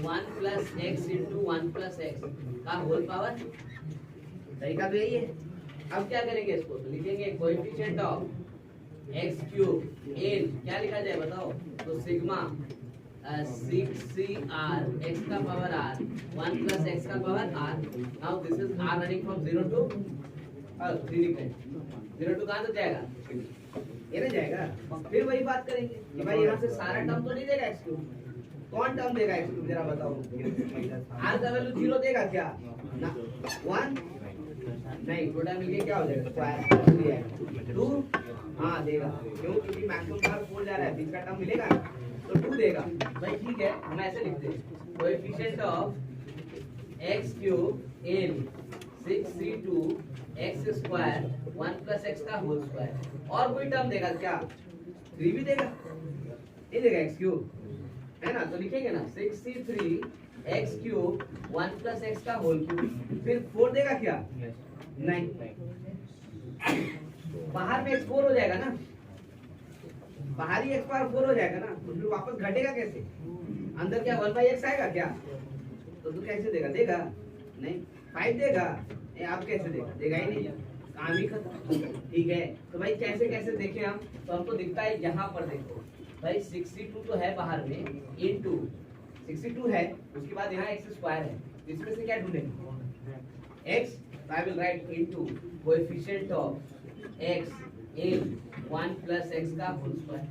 1 plus x into 1 plus x का होल पावर। तरीका तो यही है। अब क्या करेंगे इसको, तो लिखेंगे coefficient of x cube in क्या लिखा जाए बताओ, तो सिग्मा 6cr x का पावर r 1 प्लस x का power r। Now this is r running from 0 to 0 to कहां तक जाएगा, ये ना जाएगा। फिर वही बात करेंगे कि भाई यहाँ से सारा टर्म तो नहीं देगा x क्यूब, कौन टर्म देगा x क्यूब जरा बताओ। r का वैल्यू 0 देगा क्या ना 1 नहीं, टोटल मिलके क्या हो जाएगा स्क्वायर 2 हाँ देगा, क्यों क्योंकि मैक्सिमम पावर 4 जा रहा है, बीच का टर्म मिलेगा तो 2 देगा भाई। ठीक है हम ऐसे लिखते हैं coefficient of x cube in 6c2 x square 1 plus x का होल स्क्वायर। और कोई टर्म देगा क्या, 3 भी देगा, नहीं देगा x क्यूब है ना, तो लिखेंगे ना 6c3 x cube 1 plus x का होल क्यूब। फिर 4 देगा क्या, नहीं, बाहर में x 4 हो जाएगा ना, बाहरी x पावर 4 हो जाएगा ना, तो फिर वापस घटेगा कैसे, अंदर क्या 1/x आएगा क्या, तो तू कैसे देगा, देगा नहीं, 5 देगा नहीं, आप कैसे देगा, देगा ही नहीं, काम ही खत्म। ठीक है तो भाई कैसे कैसे देखें हम, तो हमको दिखता है यहाँ पर देखो भाई 62 तो है बाहर में इनटू 62 है, उसके बाद यहाँ x स्क्वायर है, इसमें से क्या ढूंढेंगे x, I will write into coefficient of x in 1 plus x का होल स्क्वायर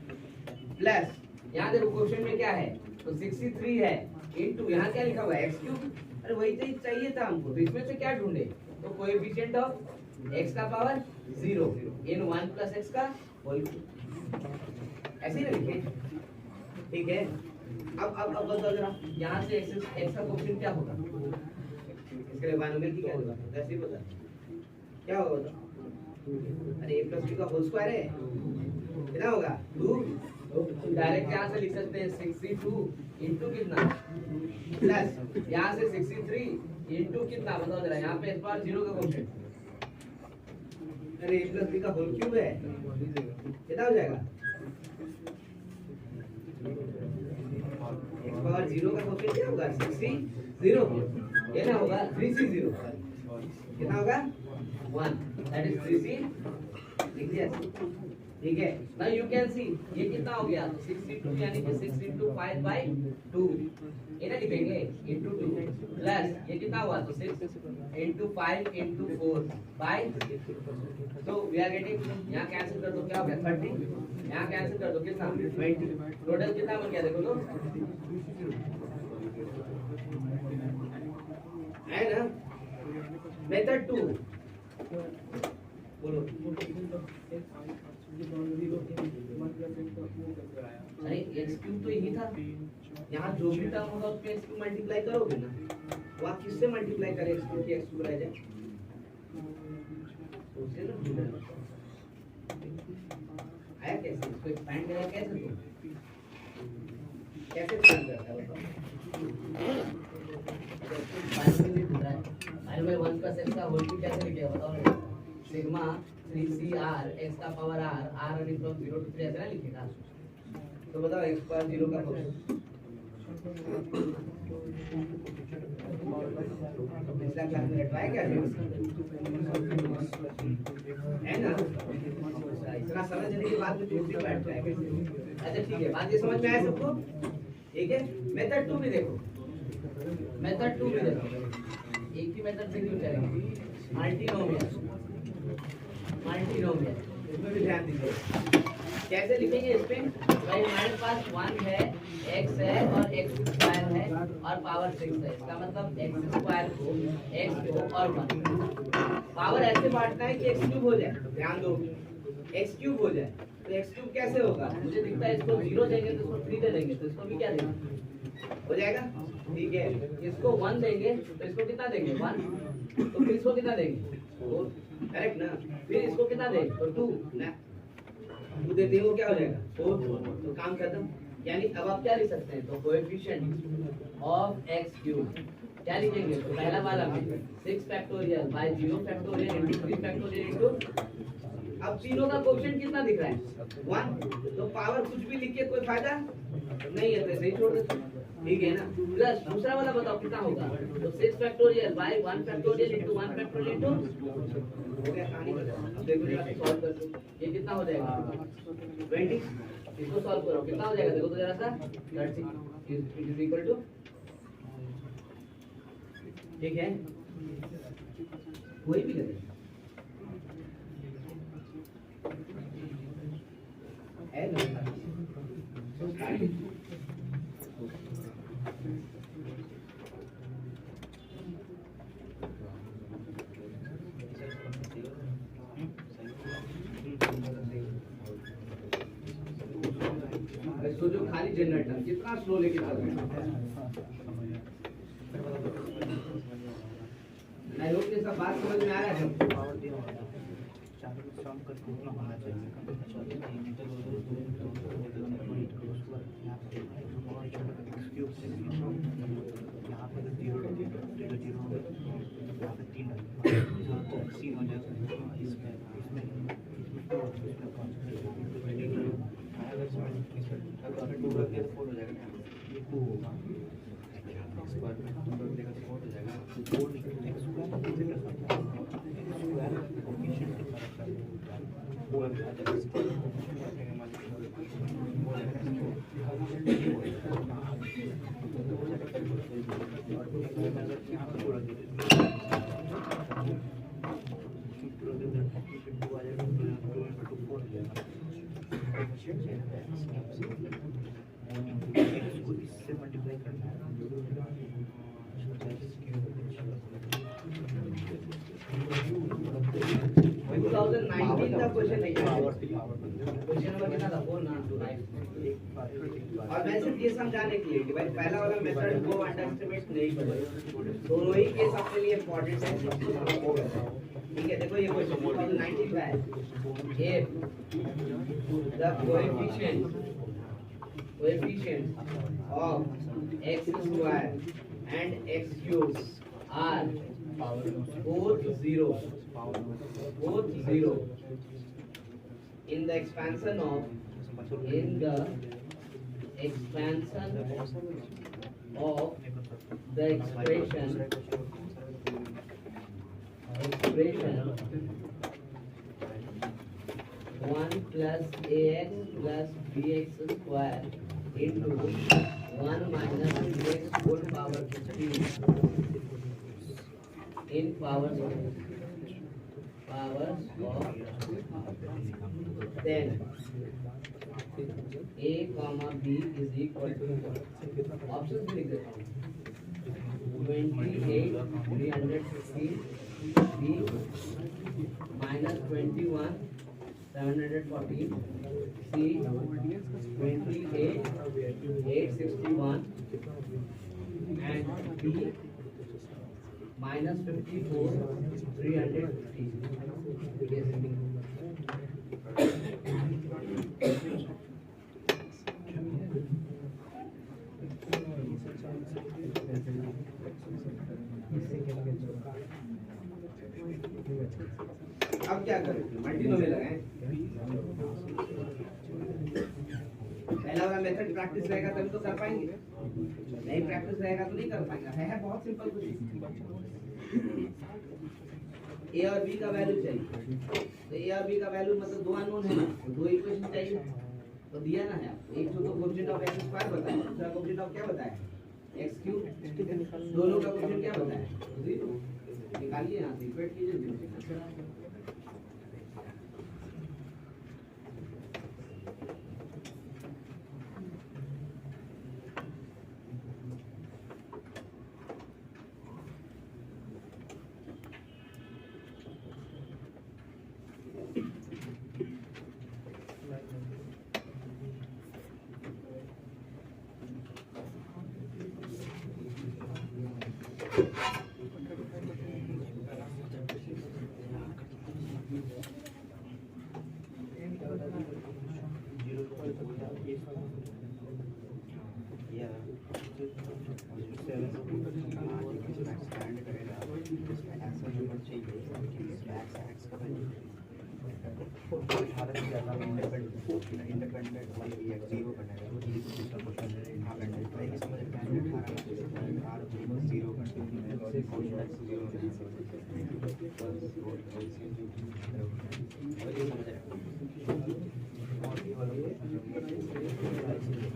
प्लस यहाँ देखो क्वेश्चन में क्या है, तो 63 है इनटू यहाँ क्या लिखा हुआ है x क्यूब। अरे वही तो चाहिए था हमको, तो इसमें से क्या ढूंढे, तो कोएफिशिएंट ऑफ x का पावर 0 इन 1 प्लस x का होल क्यूब, ऐसे ही ना लिखे। ठीक है अब बताओ जरा यहाँ से x का कोएफिशिएंट क्या होगा, इसके लिए बायनोमियल की क्या होगा, ऐसे ही बता क्या होगा बताओ। अरे a प्लस b का होल स्क्वायर है, कितना होगा 2, डायरेक्ट यहाँ से लिख सकते हैं 62 इंटू कितना प्लस यहाँ से 63 इंटू कितना बताओ जरा, यहाँ पे इस बार 0 का कोएफिशिएंट, अरे a प्लस b का होल क्यूब है, कितना हो जाएगा x पावर 0 का कोएफिशिएंट क्या होगा 60 ये ना होगा 3c0, कितना होगा 1, दैट इज 3c लिख दिया। ठीक है नाउ यू कैन सी ये कितना हो गया, 62 यानी कि 6 into 5/2 ये ना लिखेंगे into 2 प्लस ये कितना हुआ, तो 6 into 5 into 4 by, तो वी आर गेटिंग, यहाँ कैंसिल कर दो क्या हो गया 30, यहाँ कैंसिल कर दो कितना 20, टोटल कितना बन गया देखो तो है ना। मेथड 2 बोलो, अरे x क्यूब तो यही था, यहाँ जो भी टर्म होगा उसमें x क्यूब मल्टीप्लाई करोगे ना, वो आप किससे मल्टीप्लाई करें x क्यूब की x क्यूब रह जाए, उससे ना आया कैसे, इसको एक्सपेंड करें कैसे, तो कैसे एक्सपेंड करता है बताओ, बायनोमियल 1 प्लस x का होल क्यूब कैसे लिखेगा बताओ, सिग्मा 3cr x का power r r running from 0 to 3 ऐसे ना लिखेगा, तो बताओ x स्क्वायर 0 का कोशिश पिछला क्लास में ट्राई क्या है ना? इतना समझने के बाद में दूसरी बार ट्राई कैसे? अच्छा ठीक है, बात ये समझ में आया सबको? ठीक है, मेथड 2 भी देखो, मेथड 2 भी देखो, एक ही मेथड से क्यों चलेंगे? मल्टीनोमियल, मल्टीनोमियल इसमें भी ध्यान दीजिए। कैसे लिखेंगे इस पे? भाई हमारे पास 1 है, x है और x स्क्वायर है और पावर 6 है। इसका मतलब x स्क्वायर को x को और 1 पावर ऐसे बांटना है कि x क्यूब हो जाए। ध्यान दो, x क्यूब हो जाए। तो x क्यूब कैसे होगा? मुझे दिखता है इसको 0 देंगे तो इसको 3 दे देंगे, तो इसको भी क्या देंगे? हो जाएगा। ठीक है, इसको 1 देंगे तो इसको कितना देंगे? 1। तो फिर इसको कितना देंगे? 4। करेक्ट ना? फिर इसको कितना देंगे? तो 2 ना, 2 देते हैं वो क्या हो जाएगा? 4। तो काम खत्म। यानी अब आप क्या लिख सकते हैं? तो कोएफिशिएंट ऑफ x क्यूब क्या लिखेंगे? तो पहला वाला में 6 factorial by 0 factorial into 3 factorial into, अब तीनों का कोएफिशिएंट कितना दिख रहा है? 1। तो पावर कुछ भी लिख के कोई फायदा नहीं है, तो ऐसे ही छोड़ देते हैं। ठीक है ना? प्लस दूसरा वाला बताओ कितना होगा? तो 6 factorial by 1 factorial into 1 factorial into, हो गया कहानी खत्म। अब देखो जरा सॉल्व कर दो, ये कितना हो जाएगा? 20। इसको सॉल्व करो, कितना हो जाएगा? देखो तो जरा सा 30 इज इक्वल टू, ठीक है, कोई भी करे है ना? इसको जो खाली जनरेटर कितना स्लो लेके चल रहा है। आई होप ये सब बात समझ में आ रहा है सबको? क्वेश्चन नहीं है, क्वेश्चन नंबर कितना था? 4 ना 2 राइट। और मैं सिर्फ ये समझाने के लिए कि भाई पहला वाला मेथड को अंडरएस्टिमेट नहीं करें, दोनों ही केस अपने लिए इंपॉर्टेंट है, सबको समझना है। ठीक है, देखो ये क्वेश्चन 2019 का है। if the coefficient of x square and x cube are both zero in the expansion of the expression 1 plus ax plus bx square into 1 minus bx whole power 15 in powers of 10, a comma b is equal to options भी लिख देता हूँ 28 350 b minus 21 714 c 28 861 and b minus 54 350. Yes. अब क्या करें? मल्टीनोमियल लगाएं। पहला वाला मेथड प्रैक्टिस रहेगा तभी तो कर पाएंगे, नहीं प्रैक्टिस रहेगा तो नहीं कर पाएंगे। है बहुत सिंपल कुछ। ए और बी का वैल्यू चाहिए, तो ए और बी का वैल्यू मतलब दो अननोन है, तो दो इक्वेशन चाहिए, तो दिया ना है आपको। एक तो कोएफिशिएंट ऑफ x स्क्वायर बताया, दूसरा कोएफिशिएंट ऑफ क्या बताया, x क्यूब। दोनों का कोएफिशिएंट क्या बताया, 0। निकालिए यहां से, इक्वेट कीजिए 0।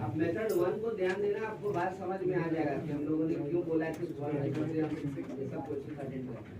अब मेथड 1 को ध्यान देना, आपको बात समझ में आ जाएगा कि हम लोगों ने क्यों बोला है कि सॉल्व करके हम ये सब क्वेश्चन अटेंड करें।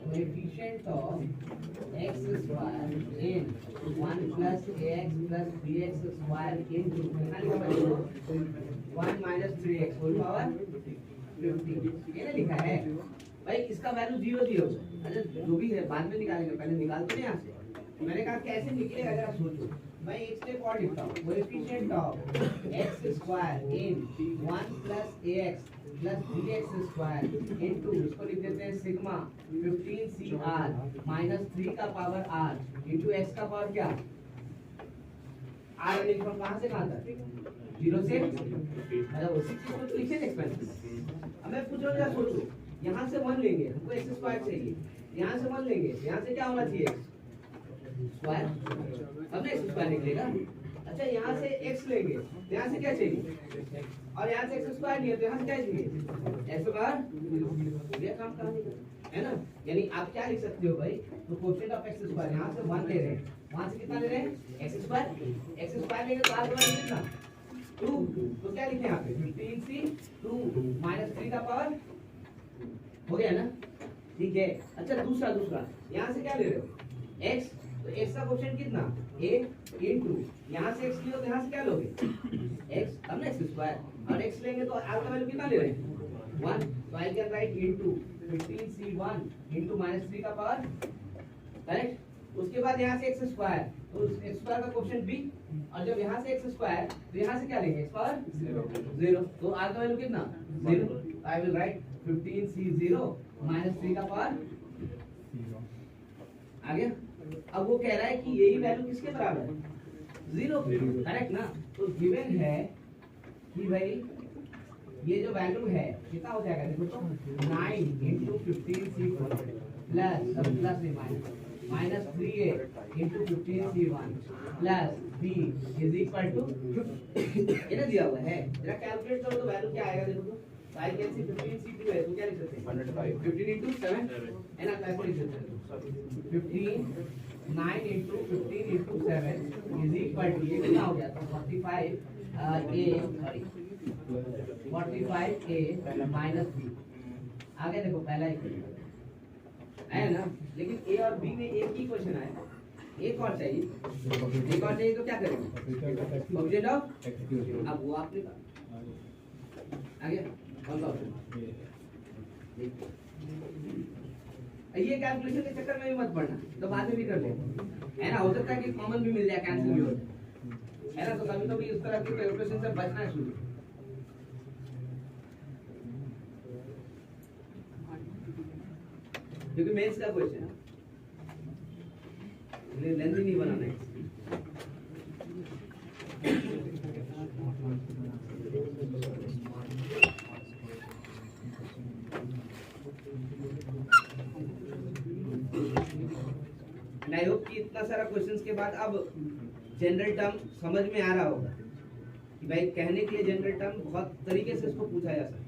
Coefficient of x square in 1 plus ax plus bx square into 1 minus 3x whole power 50। ये ना लिखा है भाई, इसका वैल्यू 0 0। अच्छा जो भी है बाद में निकालेंगे, पहले निकाल तो नहीं यहाँ से। मैंने कहा कैसे निकलेगा अगर आप सोचो भाई। एक स्टेप और लिखता हूँ, coefficient of x square in 1 plus ax plus bx square into, इसको लिख देते हैं सिग्मा 15cr माइनस 3 का पावर r इनटू x का पावर क्या, r लिख हम कहां से कहां तक, 0 से। अच्छा उसी चीज को तो लिखे एक्सपेंशन। अब मैं पूछ रहा हूं, सोचो यहां से 1 लेंगे, हमको x स्क्वायर चाहिए, यहां से 1 लेंगे, यहां से क्या होना चाहिए, स्क्वायर, हमने x स्क्वायर निकलेगा। अच्छा यहाँ से x लेंगे, यहाँ से क्या चाहिए, और यहाँ से x स्क्वायर लिया तो यहाँ से क्या चाहिए, x स्क्वायर। ये काम कहानी है ना। यानी आप क्या लिख सकते हो भाई, तो कोएफिशिएंट ऑफ x स्क्वायर यहाँ से 1 ले रहे हैं, वहां से कितना ले रहे हैं, x स्क्वायर लेंगे तो r बराबर कितना 2। तो क्या लिखे यहाँ पे 15c 2 माइनस 3 का पावर हो गया ना, ठीक है। अच्छा दूसरा यहाँ से क्या ले रहे हो, x, तो x का कोएफिशिएंट कितना a इनटू, यहाँ से x लियो तो यहाँ से क्या लोगे, x, हमने x स्क्वायर, और x लेंगे तो r का वैल्यू कितना ले रहे हैं 1, तो I can right into 15c1 into minus 3 का पावर, करेक्ट। उसके बाद यहाँ से x स्क्वायर, तो उस x स्क्वायर का कोएफिशिएंट b, और जब यहाँ से x स्क्वायर तो यहाँ से क्या लेंगे, x पावर 0, तो r का वैल्यू कितना 0। I will write 15c0 minus 3 का पावर आ गया। अब वो कह रहा है कि यही वैल्यू किसके बराबर है, 0 करेक्ट ना। तो गिवन है कि भाई ये जो वैल्यू है कितना हो जाएगा देखो तो 9 into 15C4 plus minus 3A into 15C1 plus B is equal to ये ना दिया हुआ है। जरा कैलकुलेट करो तो वैल्यू क्या आएगा देखो तो। So I can see 15C2 है तो क्या लिख सकते हैं 105 15 into 7 है ना, कैसे लिख सकते हैं 15 9 into 15 into 7 is equal to ये कितना हो गया तो 45A minus B। आगे देखो पहला इक्वेशन है ना, लेकिन A और B में एक ही क्वेश्चन आया, एक और चाहिए तो क्या करेंगे ऑब्जेक्ट ऑफ एक्सक्यूशन। अब वो आपने आगे कौन सा ऑप्शन ये कैलकुलेशन के चक्कर में भी मत पड़ना, तो बाद में भी कर ले है ना। हो सकता है कि कॉमन भी मिल जाए, कैंसिल भी हो जाए है ना। तो कभी कभी इस तरह की कैलकुलेशन से बचना है शुरू। क्योंकि मेंस का क्वेश्चन है इसलिए लेंथी नहीं बनाना है। आई होप कि इतना सारा क्वेश्चंस के बाद अब जनरल टर्म समझ में आ रहा होगा कि भाई कहने के लिए जनरल टर्म बहुत तरीके से इसको पूछा जा सकता है।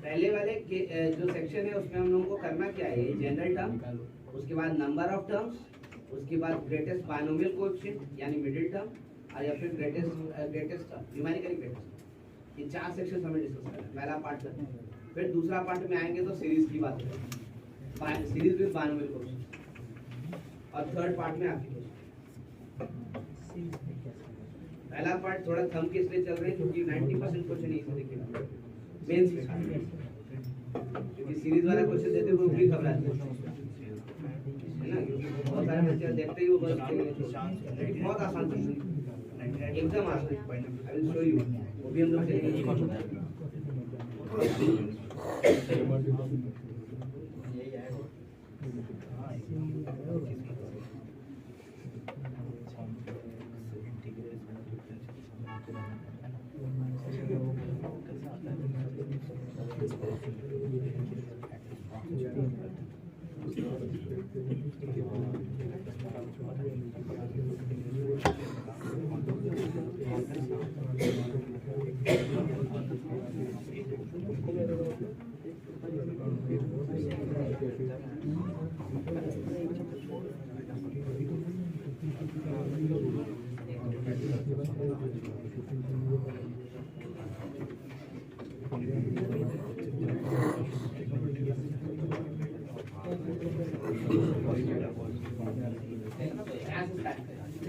पहले वाले जो सेक्शन है उसमें हम लोगों को करना क्या है, जनरल टर्म, उसके बाद नंबर ऑफ टर्म्स, उसके बाद ग्रेटेस्ट बायनोमियल कोएफिशिएंट यानी मिडिल टर्म, और या फिर ग्रेटेस्ट न्यूमेरिकल ग्रेटेस्ट। ये चार सेक्शन हमें डिस्कस करना है पहला पार्ट में। फिर दूसरा पार्ट में आएंगे तो सीरीज की बात करेंगे, सीरीज विद बायनोमियल कोएफिशिएंट, और थर्ड पार्ट में आपकी पहला पार्ट थोड़ा थम के इसलिए चल रहे हैं क्योंकि 90% क्वेश्चन यही से दिखेगा मेंस में, क्योंकि सीरीज वाला क्वेश्चन देते हुए ऊपरी घबराते हैं है ना, क्योंकि बहुत सारे बच्चे देखते ही वो बस लेकिन बहुत आसान क्वेश्चन, एकदम आसान। आई विल शो यू, वो भी हम लोग चलेंगे।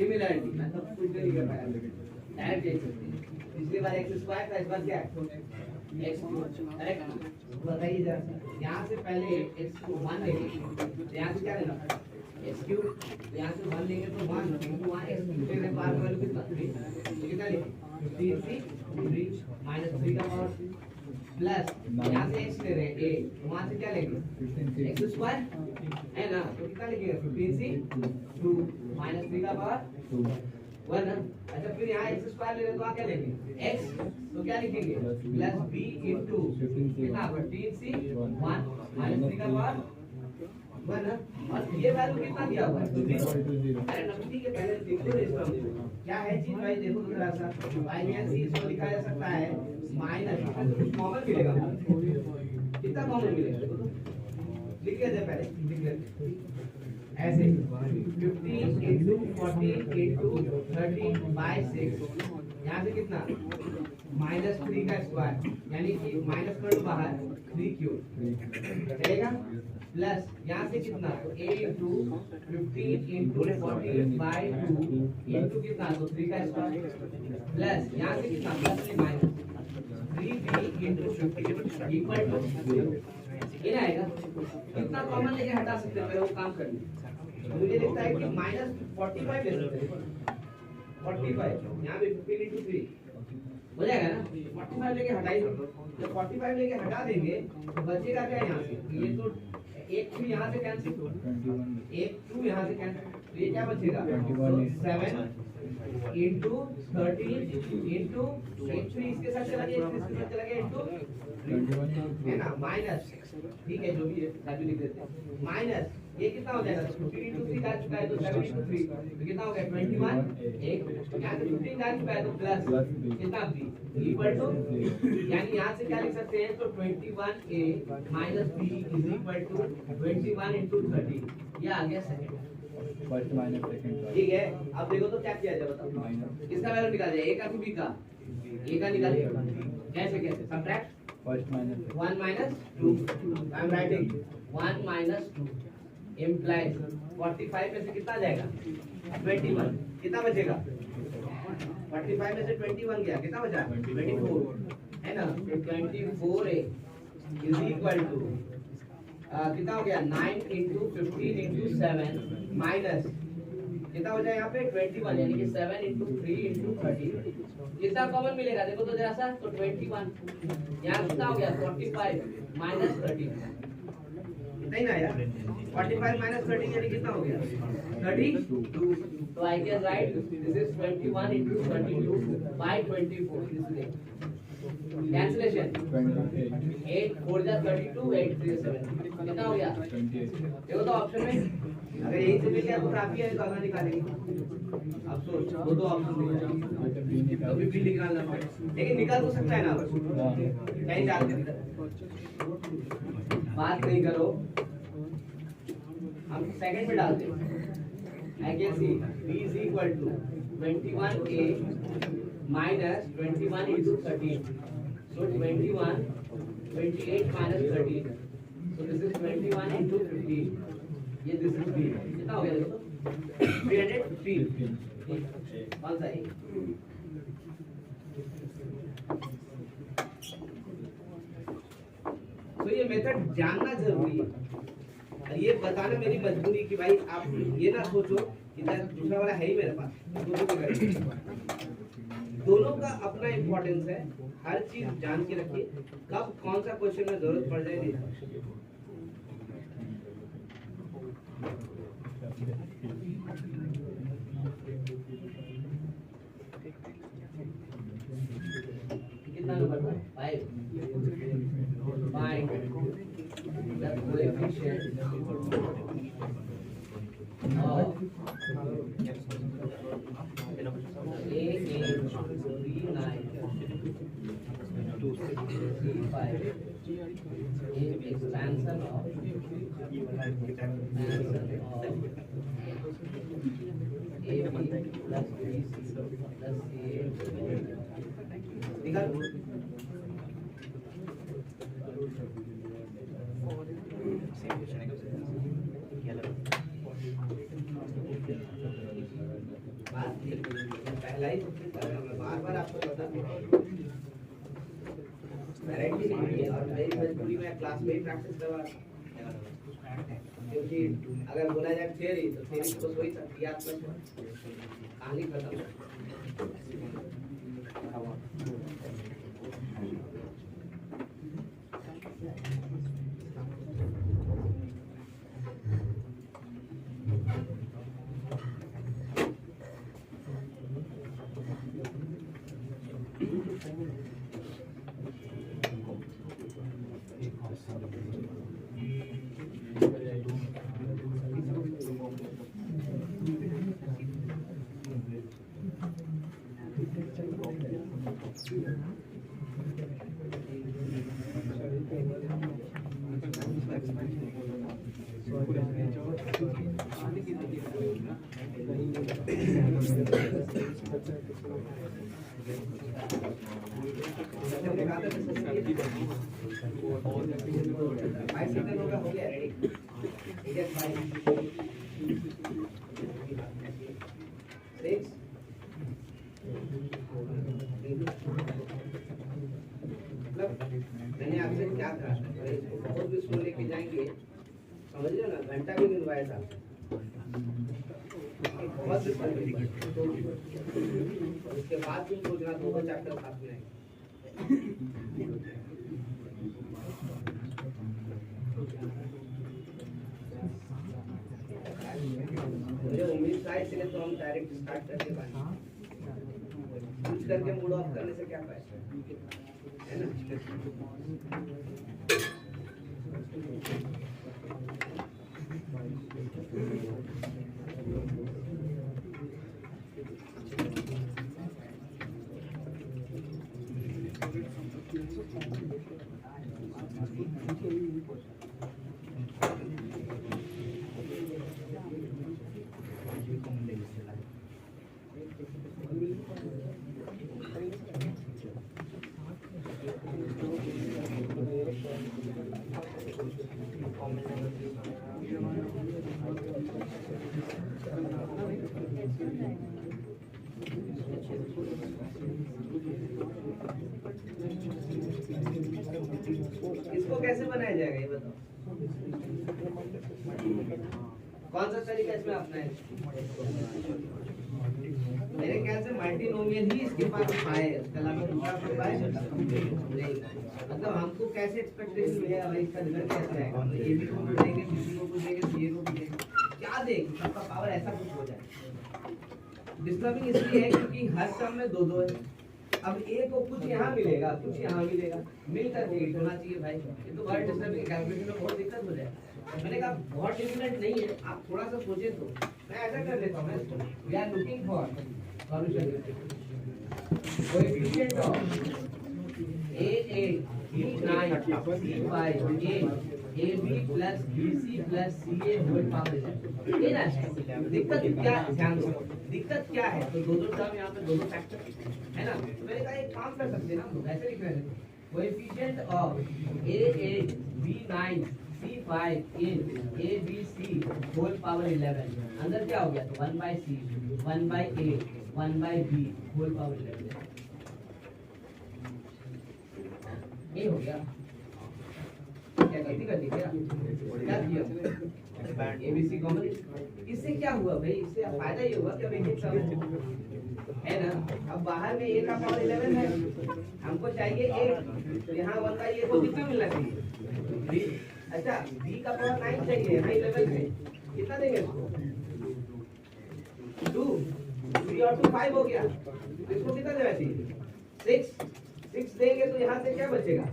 सिमिलरिटी मतलब कुछ नहीं कर पाया, डायरेक्ट देख सकते हैं। पिछली बार x स्क्वायर था, इस बार क्या है x करेक्ट। बताइए जरा, यहाँ से पहले x को 1 लेंगे तो यहाँ से क्या लेना x क्यूब, यहाँ से 1 लेंगे तो 1 into 1 x क्यूब के बाहर का वैल्यू कितना 3, कितना लेंगे 3c माइनस 3 का पावर प्लस यहाँ से x ले रहे हैं a, तो वहाँ से क्या लेंगे x स्क्वायर है ना, तो कितना लिखेगा 15c 2 माइनस 3 का पावर 1 ना। अच्छा फिर यहाँ x स्क्वायर ले रहे हैं तो वहाँ क्या लेंगे x, तो क्या लिखेंगे प्लस b इंटू कितना 15c 1 माइनस 3 का पावर 1 ना। और ये वैल्यू कितना दिया हुआ है अरे नंबर के पहले देखो इसका क्या है चीज भाई, देखो तो जरा सा माइनस इसको लिखा जा सकता है माइनस, कुछ कॉमन मिलेगा, कितना कॉमन मिलेगा देखो तो लिख लेते हैं पहले, लिख लेते ऐसे 15 into 40 into 30/6 यहाँ से कितना -3 का स्क्वायर यानी कि माइनस कर दो बाहर 3 क्यूब चलेगा प्लस यहाँ से कितना तो a into 15 into 40/2 into कितना तो 3 का स्क्वायर प्लस यहाँ से कितना प्लस में minus 3b into 50 equal to ये ना आएगा कितना कॉमन लेके हटा सकते हैं पहले वो काम कर लें मुझे लगता है कि -45 ले सकते हैं 45 यहाँ पे 15 into 3 हो जाएगा ना 45 लेके हटाई दो जब 45 लेके हटा देंगे तो बचेगा क्या यहाँ से ये तो एक 2 यहाँ से कैंसिल एक 2 यहाँ से कैंसिल तो ये क्या बचेगा तो 7 into 13 into 3 इसके साथ चला गया इसके साथ चला गया into है ना माइनस ठीक है जो भी है साथ लिख देते हैं माइनस ये कितना हो जाएगा 15 into 3 जा चुका है तो 7 into 3 तो कितना हो गया 21 एक यहाँ से 15 जा चुका है तो प्लस कितना b इक्वल टू यानी यहाँ से क्या लिख सकते हैं तो 21a minus b is equal to 21 into 30 ये आ गया सेकंड फर्स्ट माइनस सेकंड ठीक है अब देखो तो क्या किया जाए बताओ किसका वैल्यू निकाल जाए a का कि b का a का निकालिए कैसे कैसे subtract first minus 1 minus 2 I am writing 1 minus 2 implies 45 में से कितना जाएगा 21 कितना बचेगा 45 में से 21 गया कितना बचा 24 है ना 24a is equal to कितना हो गया 9 into 15 into 7 minus कितना हो जाए यहाँ पे 21 यानी कि 7 into 3 into 30 कितना कॉमन मिलेगा देखो तो जरा सा तो 21 यहाँ कितना हो गया 45 minus 30 नहीं ना यार 45 minus 30 यानी कितना हो गया 32 तो I can write this is 21 into 32 by 24 this is it cancellation 8 4 जा 32 8 3 7 कितना हो गया देखो तो ऑप्शन में अगर यही से मिल गया तो काफी है तो अगला निकालेंगे अब सोच दो ऑप्शन मिल जाएंगे तो भी निकालना पड़ेगा लेकिन निकाल तो सकता है ना कहीं डाल के बात नहीं करो हम सेकंड में डालते हैं आई can C b is equal to 21a minus 21 into 13 so 21 28 minus 13 so this is 21 into 15 ये this is b कितना हो गया देखो 315 कौन सा है तो ये मेथड जानना जरूरी है और ये बताना मेरी मजबूरी कि भाई आप ये ना सोचो कि दूसरा वाला है ही मेरे पास दोनों का अपना इम्पोर्टेंस है हर चीज जान के रखिए कब कौन सा क्वेश्चन में जरूरत पड़ जाएगी कितना नंबर था 5 find the coefficient of expansion of AB plus BC plus A निकाल पहला ही बार आपको बता और मेरी मजबूरी में क्लास में ही प्रैक्टिस करवा क्योंकि अगर बोला जाए थियरी तो थियरी तो सोई सकती है आपको कहानी खत्म हो गया रेडी ठीक है 5 6 मतलब मैंने आपसे क्या कहा इसको बहुत भी स्लो लेके जाएंगे समझ रहे हो ना घंटा भी गिनवाया था बहुत उसके बाद तुम सोचना दो चैप्टर साथ में मुझे उम्मीद था इसलिए तो हम डायरेक्ट स्टार्ट करके पाए कुछ करके मूड ऑफ करने से क्या फायदा है ना इसको कैसे बनाया जाएगा ये बताओ कौन सा तरीका इसमें अपनाएं मेरे ख्याल से मल्टीनोमियल ही इसके पास है उसके अलावा दूसरा कोई पाए नहीं मतलब हमको कैसे एक्सपेक्टेशन मिलेगा भाई इसका रिजल्ट कैसे आएगा ए बी को देंगे बी सी को देंगे सी को देंगे क्या देंगे सबका पावर ऐसा कुछ हो जाए डिस्टर्बिंग इसलिए है क्योंकि हर टर्म में दो दो है अब ए को कुछ यहाँ मिलेगा कुछ यहाँ मिलेगा मिलकर के होना चाहिए भाई ये तो बहुत डिस्टर्बिंग कैलकुलेशन में बहुत दिक्कत हो जाए मैंने कहा बहुत डिफिकल्ट नहीं है आप थोड़ा सा सोचे तो मैं ऐसा कर लेता हूँ we are looking for solution coefficient of a8 b9 c5 ab plus bc plus ca whole power ये ना दिक्कत क्या ध्यान से दिक्कत क्या है तो दो दो टर्म यहाँ पे दोनों फैक्टर है ना तो मैंने कहा एक काम कर सकते हैं ना हम लोग ऐसे लिख रहे हैं coefficient of a8 b9 c5 in abc whole power 11 अंदर क्या हो गया तो 1 by c 1 by a 1 by b whole power 11 ये हो गया क्या गलती कर दी क्या किया एबीसी कॉमन इससे क्या हुआ भाई इससे फायदा ये हुआ कि अब एक टर्म है ना अब बाहर में a का पावर 11 है हमको चाहिए a यहाँ 1 का a को कितना मिलना चाहिए अच्छा b का पावर 9 चाहिए यहाँ 11 है कितना देंगे इसको 2 3 और 2 5 हो गया इसको कितना देना चाहिए 6 देंगे तो यहाँ से क्या बचेगा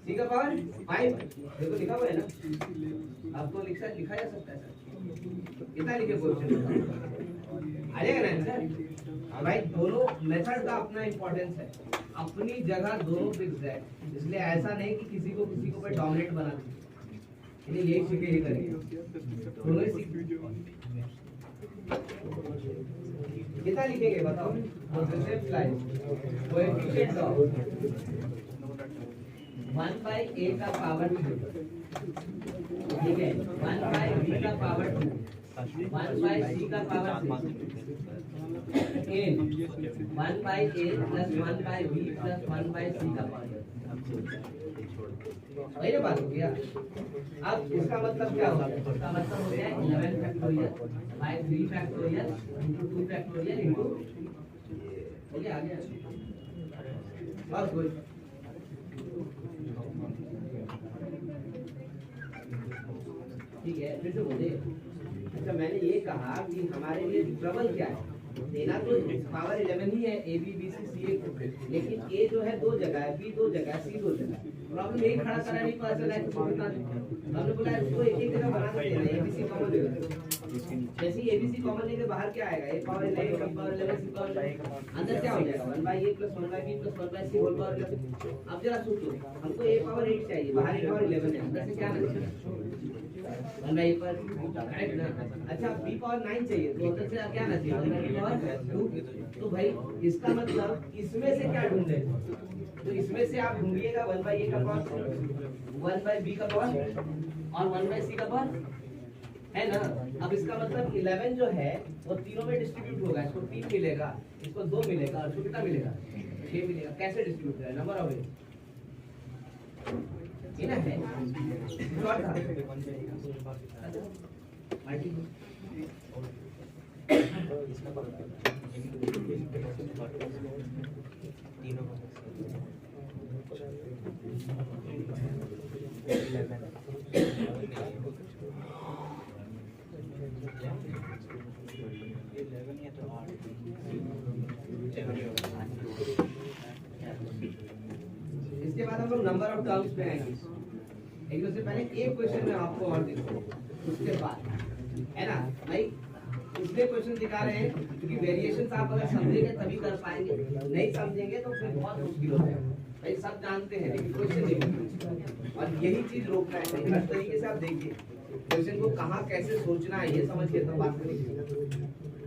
सी का पावर 5 देखो लिखा हुआ है ना अब तो लिखा जा सकता है सर कितना लिखे क्वेश्चन आ जाएगा ना सर भाई दोनों मेथड का अपना इंपॉर्टेंस है अपनी जगह दोनों फिक्स है इसलिए ऐसा नहीं कि किसी को पे डोमिनेट बना दे यही सीखे ही करेंगे दोनों ही सीख कितना लिखेंगे बताओ same slide coefficient of 1 by a का पावर 2 ठीक है 1 by b का पावर 2 1 by c का power 6 in 1 by a plus 1 by b plus 1 by c का पावर वही ना बात हो गया अब इसका मतलब क्या होगा इसका मतलब हो गया 11 factorial by 3 factorial into 2 factorial into हो गया आ गया बस गुड ठीक है फिर से बोले अच्छा मैंने ये कहा कि हमारे लिए ट्रबल क्या है देना तो पावर 11 ही है ए बी बी सी सी ए लेकिन ए जो है दो जगह है बी दो जगह है सी दो जगह प्रॉब्लम यही खड़ा करा नहीं पता चला है किसको बता हमने बोला इसको एक एक जगह बना देते हैं ए बी सी कॉमन दे देते जैसे एबीसी कॉमन लेके बाहर क्या आएगा, a power 11 b power 11 c power 11, अंदर क्या हो जाएगा 1/a + 1/b + 1/c whole power 11। अब जरा सोचो, हमको a पावर 8 चाहिए, बाहर a पावर 11 है, अंदर से क्या निकलेगा 1/a पर, करेक्ट ना। अच्छा b पावर 9 चाहिए, तो अंदर से क्या ना चाहिए 1/b पावर 2। तो भाई इसका मतलब इसमें से क्या ढूंढे, तो इसमें से आप ढूंढिएगा 1/a का पावर, 1/b का पावर और 1/c का पावर, है ना। अब इसका मतलब 11 जो है वो तीनों में डिस्ट्रीब्यूट होगा, इसको 3 मिलेगा, इसको 2 मिलेगा और इसको कितना मिलेगा 6 मिलेगा। कैसे डिस्ट्रीब्यूट करें, नंबर ऑफ वेज ये ना है शॉर्ट था इसके बाद हम लोग नंबर ऑफ टर्म्स पे आएंगे। एक से पहले एक क्वेश्चन में आपको और देखो, उसके बाद है ना भाई, इसलिए क्वेश्चन दिखा रहे हैं क्योंकि वेरिएशंस आप अगर समझेंगे तभी कर पाएंगे, नहीं समझेंगे तो फिर बहुत मुश्किल हो जाएगा। भाई सब जानते हैं लेकिन क्वेश्चन नहीं, और यही चीज रोकना है। हर तरीके से आप देखिए क्वेश्चन को कहाँ कैसे सोचना है, ये समझ के तो बात करेंगे।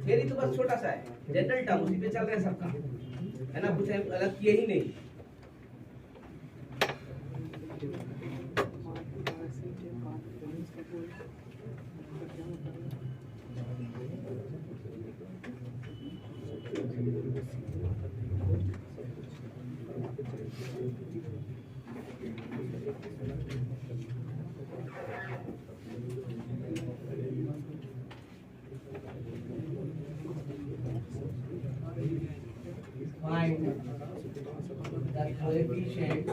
थ्योरी तो बस छोटा सा है, जनरल टर्म उसी पे चल रहे हैं सबका, है ना, कुछ अलग किए ही नहीं। Find the coefficient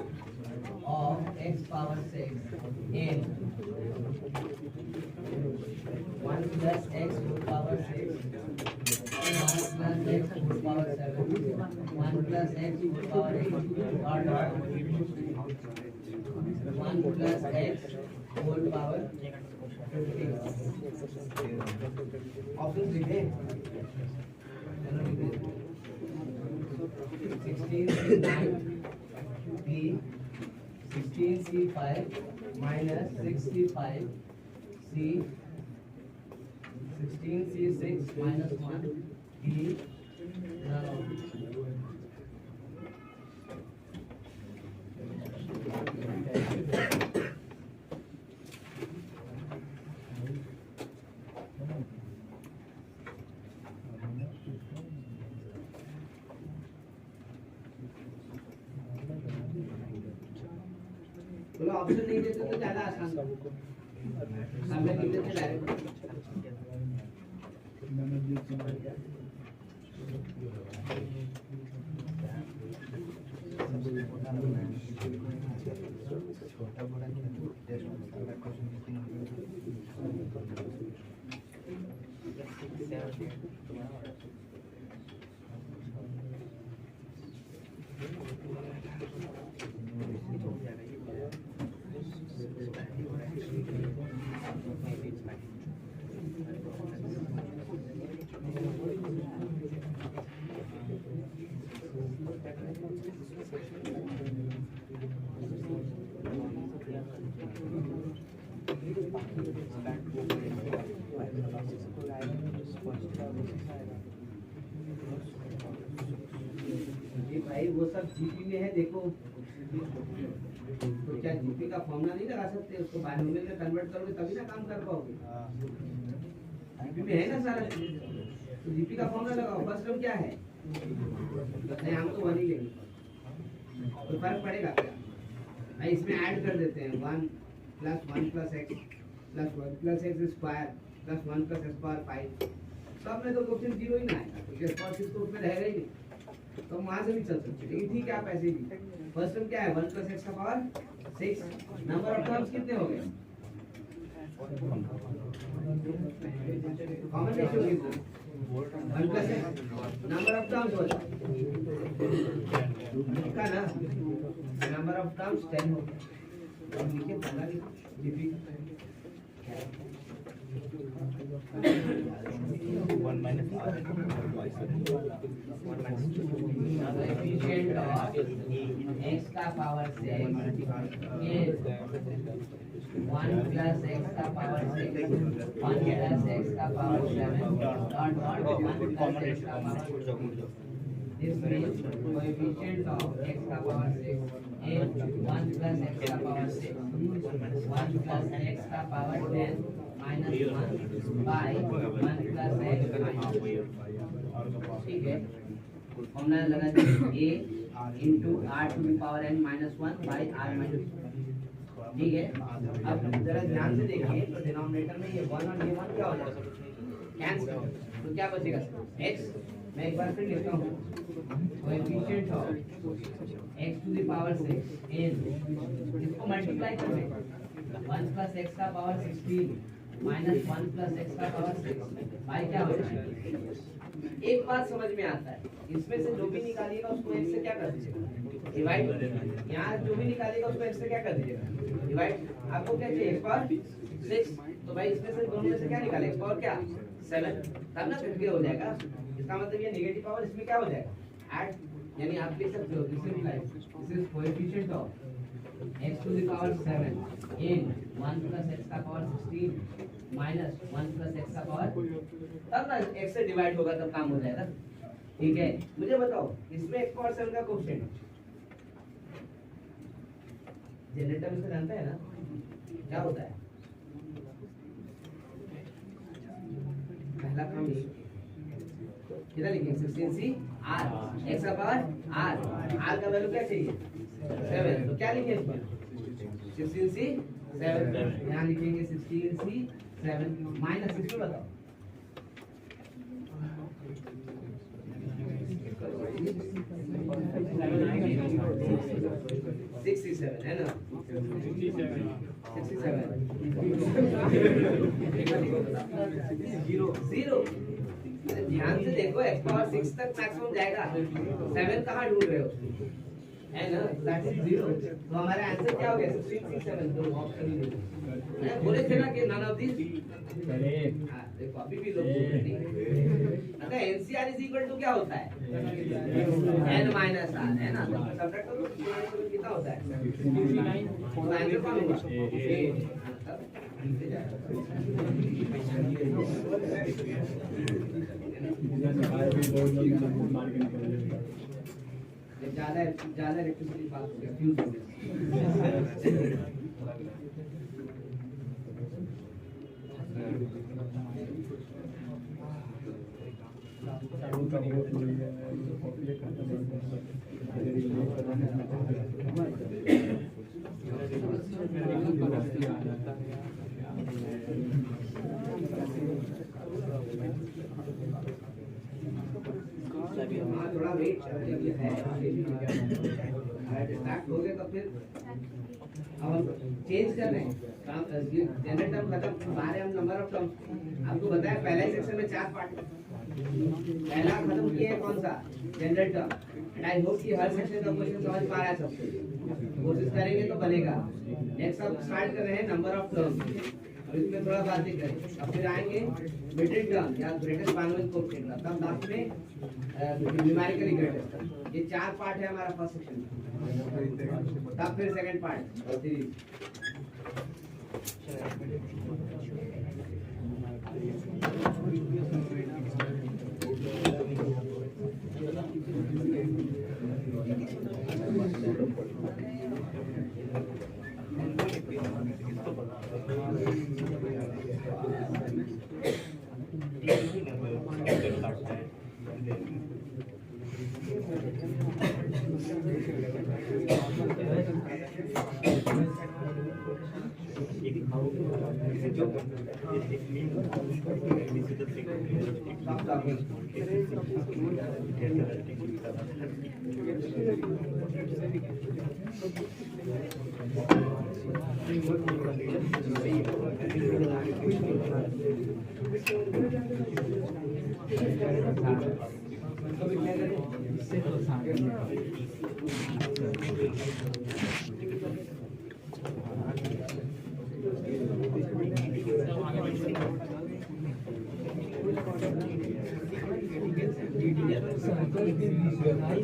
of x power 6 in 1 plus x whole power 6, 1 plus x whole power 7, 1 plus x whole power 8, or 1 plus x whole power 15। Option लिखे 16c9 b 16c5 minus 6c5 c 16c6 minus 1 d option नहीं देते तो ज्यादा आसान सामने लिख देते डायरेक्ट। भाई वो सब जीपी में है, देखो तो क्या जीपी का फॉर्मूला नहीं लगा सकते, उसको बाइनोमियल में कन्वर्ट करोगे तभी ना काम कर पाओगे। जीपी में है ना सारा, तो जीपी का फॉर्मूला लगाओ। फर्स्ट टर्म क्या है, नहीं हम तो 1 ही लेंगे, तो फर्क पड़ेगा क्या भाई, इसमें ऐड कर देते हैं 1 + 1 + x + 1 + x square + 1 + x power 5। सब में तो क्वेश्चन 0 ही ना आएगा, क्योंकि x पावर 6 तो उसमें रहेगा ही नहीं, तो वहां से भी चल सकते। लेकिन ठीक है आप ऐसे ही, फर्स्ट टर्म क्या है 1 + x का पावर 6। नंबर ऑफ टर्म्स कितने हो गए, कॉमन रेशियो कितना 1 + x, नंबर ऑफ टर्म्स हो जाए का ना, नंबर ऑफ टर्म्स 10 हो गए। और लिखिए पहला GP 1 minus r coefficient of x का पावर 6 is 1 plus x का पावर 6 1 plus x का power 7 dot dot 1 plus x का power 6. This means coefficient of x का पावर 6 is 1 plus x का पावर 6 1 plus x का power 10 minus 1 by 1 plus x minus 1. ठीक है, फॉर्मूला लगा दीजिए a into r to the power n minus 1 by r minus 1. ठीक है, अब जरा ध्यान से देखिए तो डिनोमिनेटर में ये 1 और ये 1 क्या हो जाएगा, कैंसिल, तो क्या बचेगा x. मैं एक बार फिर लिखता हूँ, coefficient of x to the power 6 in, इसको मल्टीप्लाई करें 1 plus x का पावर 16 minus 1 plus x का पावर 6 बाई क्या हो जाएगा. एक बात समझ में आता है, इसमें से जो भी निकालिएगा उसको x से क्या कर दीजिएगा, डिवाइड. यहाँ जो भी निकालिएगा उसको x से क्या कर दीजिएगा, डिवाइड. आपको क्या चाहिए, x पावर 6, तो भाई इसमें से दोनों में से क्या निकालें, x पावर क्या 7, तब ना कट के हो जाएगा. इसका मतलब ये नेगेटिव पावर इसमें क्या हो जाएगा, ऐड. यानी आप लिख सकते हो this is coefficient of x to the power 7 in 1 plus x का पावर 16 minus 1 plus x का पावर, तब ना x से डिवाइड होगा तब काम हो जाएगा. ठीक है, मुझे बताओ इसमें x पावर 7 का कोएफिशिएंट जनरेटर में से जानता है ना क्या होता है. पहला काम ये किधर लिखेंगे 16c r x का पावर r का वैल्यू क्या चाहिए 7, तो क्या लिखेंगे इसमें 16c 7, यहाँ लिखेंगे 16c 7 माइनस इसमें बताओ 67 है ना 67 0. ध्यान से देखो x पावर 6 तक मैक्सिमम जाएगा, 7 कहाँ ढूंढ रहे हो, है ना, दैट इज 0. तो हमारा आंसर क्या हो गया 1667. तो ऑप्शन ही नहीं बोले थे ना कि नन ऑफ दिस. देखो अभी भी लोग बोल रहे हैं. अगर एनसीआर इज इक्वल टू क्या होता है n माइनस r, है ना, तो सब्ट्रैक्ट करो तो कितना होता है 69. तो आंसर कौन होगा ज्यादा इलेक्ट्रिसिटी पास हो गया, फ्यूज हो गया. थोड़ा वेट है डिस्ट्रैक्ट हो गए तो फिर अब हम चेंज कर रहे हैं. जनरल टर्म खत्म, बाहर हम नंबर ऑफ टर्म. आपको बताया पहले सेक्शन में 4 पार्ट, पहला खत्म किया है कौन सा जनरल टर्म. आई होप कि हर सेक्शन का क्वेश्चन समझ पा रहा है सबको, कोशिश करेंगे तो बनेगा. नेक्स्ट अब स्टार्ट कर रहे हैं नंबर ऑफ टर्म, और इसमें थोड़ा बातें करें. अब फिर आएंगे मिडिल टर्म या ग्रेटेस्ट बाइनोमियल कोएफिशिएंट, तब लास्ट में न्यूमेरिकली ग्रेटेस्ट. ये 4 पार्ट है हमारा फर्स्ट सेक्शन, तब फिर सेकंड पार्ट और series.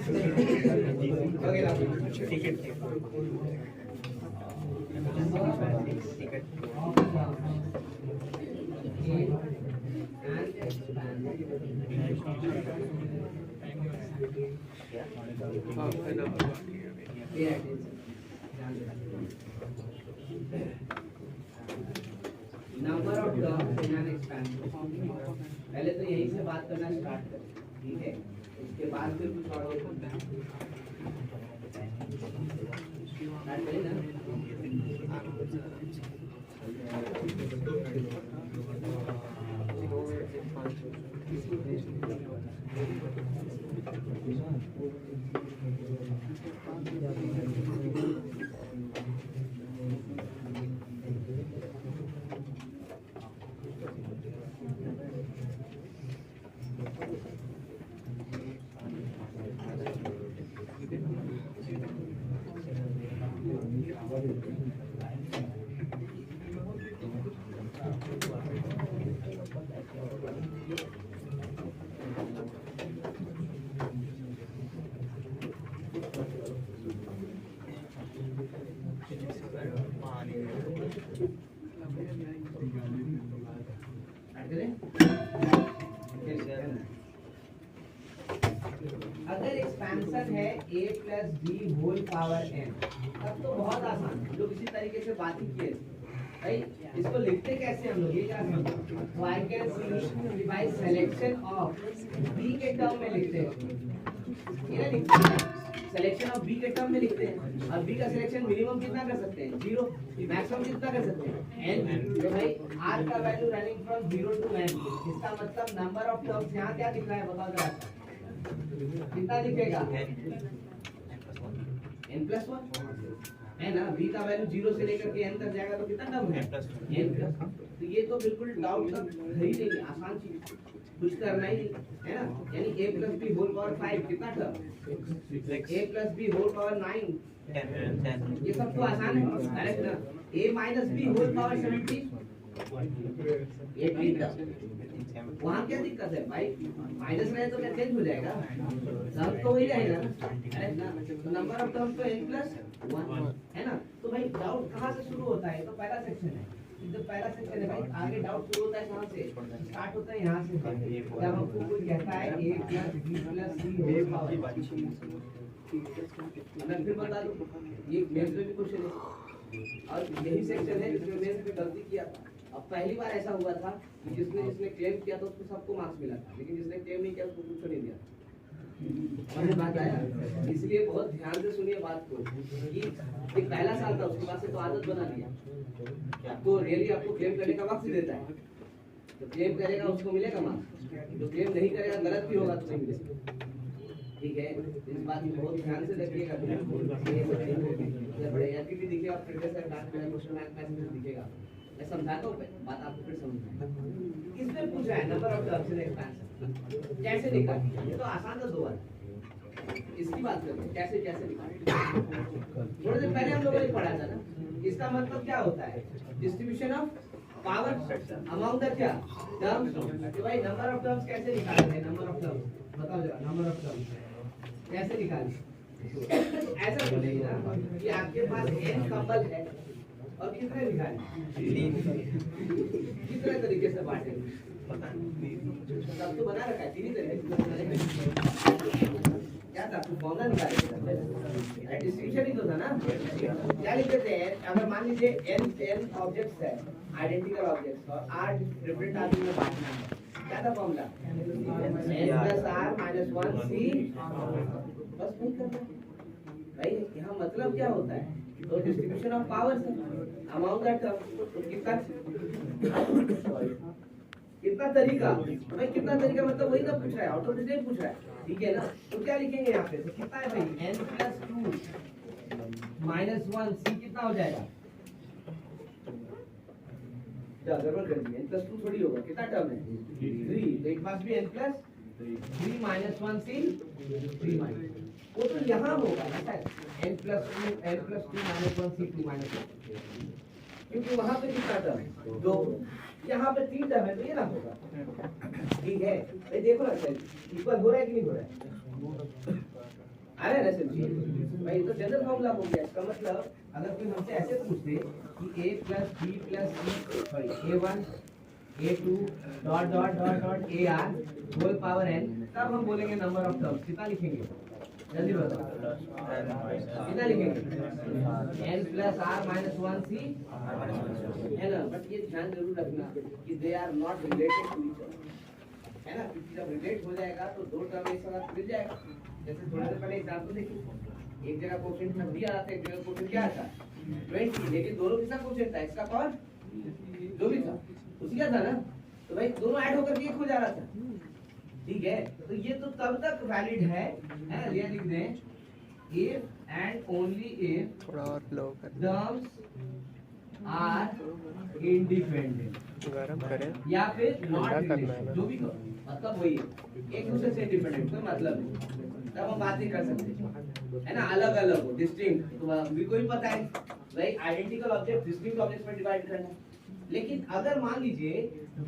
Number of terms in an expansion. पहले तो यहीं से बात करना स्टार्ट करें, ठीक है? उसके बाद फिर कुछ और होता है। स्टार्ट करें ना? अगर एक्सपेंशन है a plus b whole power n, तब तो बहुत आसान है। लोग इसी तरीके से बात ही किए भाई। इसको लिखते कैसे हम लोग, ये क्या समझो? तो I can see by selection of b के टर्म में लिखते हैं। ये ना लिखते हैं सिलेक्शन ऑफ b के टर्म में लिखते हैं। और b का सिलेक्शन मिनिमम कितना कर सकते हैं? 0। मैक्सिमम कितना कर सकते हैं? n। तो भाई r का value running from 0 to n। इसका मतलब नंबर ऑफ टर्म्स यहाँ क्या दिख रहा है बताओ जरा। कितना दिखेगा? n+1 है ना। b का वैल्यू 0 से लेकर के n तक जाएगा तो कितना टर्म है? n+1। तो ये तो बिल्कुल डाउट का है ही नहीं, आसान चीज, कुछ करना ही नहीं है ना। यानी a + b होल पावर 5 कितना term? a + b whole power 9 10। ये सब तो आसान है, करेक्ट ना। a - b होल पावर 17 ये ठीक है। वहाँ क्या दिक्कत है भाई? माइनस रहे तो क्या चेंज हो जाएगा? सब तो वही रहेगा ना, तो नंबर ऑफ टर्म्स तो n+1 है ना। तो भाई डाउट कहाँ से शुरू होता है? तो पहला सेक्शन है, तो पहला सेक्शन है भाई। आगे डाउट शुरू होता है कहाँ से? स्टार्ट होता है यहाँ से, जब हमको कोई कहता है a + b + c whole power. मैं फिर बता दूं, ये मेंस में भी क्वेश्चन है और यही सेक्शन है जिसमें मेंस में गलती किया था। अब पहली बार ऐसा हुआ था कि जिसने क्लेम किया था उसको सबको मार्क्स मिला था, लेकिन जिसने क्लेम नहीं किया उसको कुछ नहीं दिया। समझ बात आया? इसलिए बहुत ध्यान से सुनिए बात को कि एक पहला साल था, उसके बाद से तो आदत बना लिया। आपको रियली आपको क्लेम करने का वक्त देता है, तो क्लेम करेगा उसको मिलेगा मार्क्स, जो क्लेम नहीं करेगा गलत भी होगा तो नहीं मिलेगा। ठीक है, इस बात को बहुत ध्यान से रखिएगा। बड़े एचपी दिखेगा, प्रीवियस क्वेश्चन मैथ दिखेगा। मैं समझाता हूँ, बात आपको फिर समझ में। इसमें पूछा है number of terms in expansion कैसे निकालें? ये तो आसान था, 2 बार। इसकी बात करते हैं कैसे निकालें। थोड़े दिन पहले हम लोगों ने पढ़ा था ना, इसका मतलब क्या होता है? Distribution of power among the क्या टर्म्स। तो भाई नंबर ऑफ टर्म्स कैसे निकालते हैं? नंबर ऑफ टर्म्स बताओ जरा, नंबर ऑफ टर्म्स कैसे निकालें? ऐसा बोलेंगे ना कि आपके पास n कपल है और कितने निकालें? 3। कितने तरीके से बांटेंगे? पता नहीं, सब तो बना रखा है 3 ही तरीके। क्या था? आपको फॉर्मूला निकालेंगे, डिस्ट्रीब्यूशन ही तो था ना। क्या लिखते थे? अगर मान लीजिए n ऑब्जेक्ट्स है, आइडेंटिकल ऑब्जेक्ट्स, और 8 डिफरेंट आदमी में बांटना है, क्या था फॉर्मूला? n + r - 1 c। बस नहीं करना भाई। यहाँ मतलब क्या होता है? तो distribution of powers among the terms. कितना तरीका भाई? कितना तरीका मतलब वही तो पूछ रहा है, ऑटोमेटिक पूछ रहा है, ठीक है ना। तो क्या लिखेंगे यहाँ पे? तो कितना है भाई? n + 2 - 1 c कितना हो जाएगा? क्या गड़बड़ कर दी? n + 2 थोड़ी होगा, कितना टर्म है? 3। तो एक पास भी n + 3 - 1 c 3 वो तो यहाँ होगा ना सर, n + 2 - 1 c 2 - 1, क्योंकि वहाँ पे कितना टर्म है? 2। यहाँ पे 3 टर्म है, तो ये ना होगा। ठीक है भाई, देखो ना सर, इक्वल हो रहा है कि नहीं हो रहा है? आ रहा है ना समझिए भाई, तो जनरल फॉर्मूला हो गया। इसका मतलब अगर कोई हमसे ऐसे पूछते कि a plus b plus c sorry a1 a2 dot dot dot dot ar whole power n, तब हम बोलेंगे नंबर ऑफ टर्म्स कितना लिखेंगे, जल्दी बताओ कितना लिखेंगे, n plus r minus 1c है ना। बट ये ध्यान जरूर रखना कि they are not related to each other, है ना, क्योंकि जब रिलेट हो जाएगा तो दो टर्म एक साथ मिल जाएगा। जैसे थोड़ी देर पहले एग्जांपल देखिए, एक जगह कोफिशिएंट 30 आ रहा था, एक जगह कोफिशिएंट क्या आता 20, लेकिन दोनों के साथ कोफिशिएंट था, इसका कौन जो भी था उसी का था ना, तो भाई दोनों ऐड होकर के एक हो जा रहा था, ठीक है। तो ये तो तब तक वैलिड है ना, ये लिख दें if and only if थोड़ा और लो कर terms are independent गरम करें या फिर नॉट ठंडा करना है रिलेटेड, ना। जो भी करो मतलब वही है, एक दूसरे से इंडिपेंडेंट कोई मतलब नहीं, तब हम बात नहीं कर सकते, है ना। अलग अलग हो डिस्टिंक्ट तो भी कोई पता है भाई, आइडेंटिकल ऑब्जेक्ट डिस्टिंक्ट ऑब्जेक्ट्स में डिवाइड करना है। लेकिन अगर मान लीजिए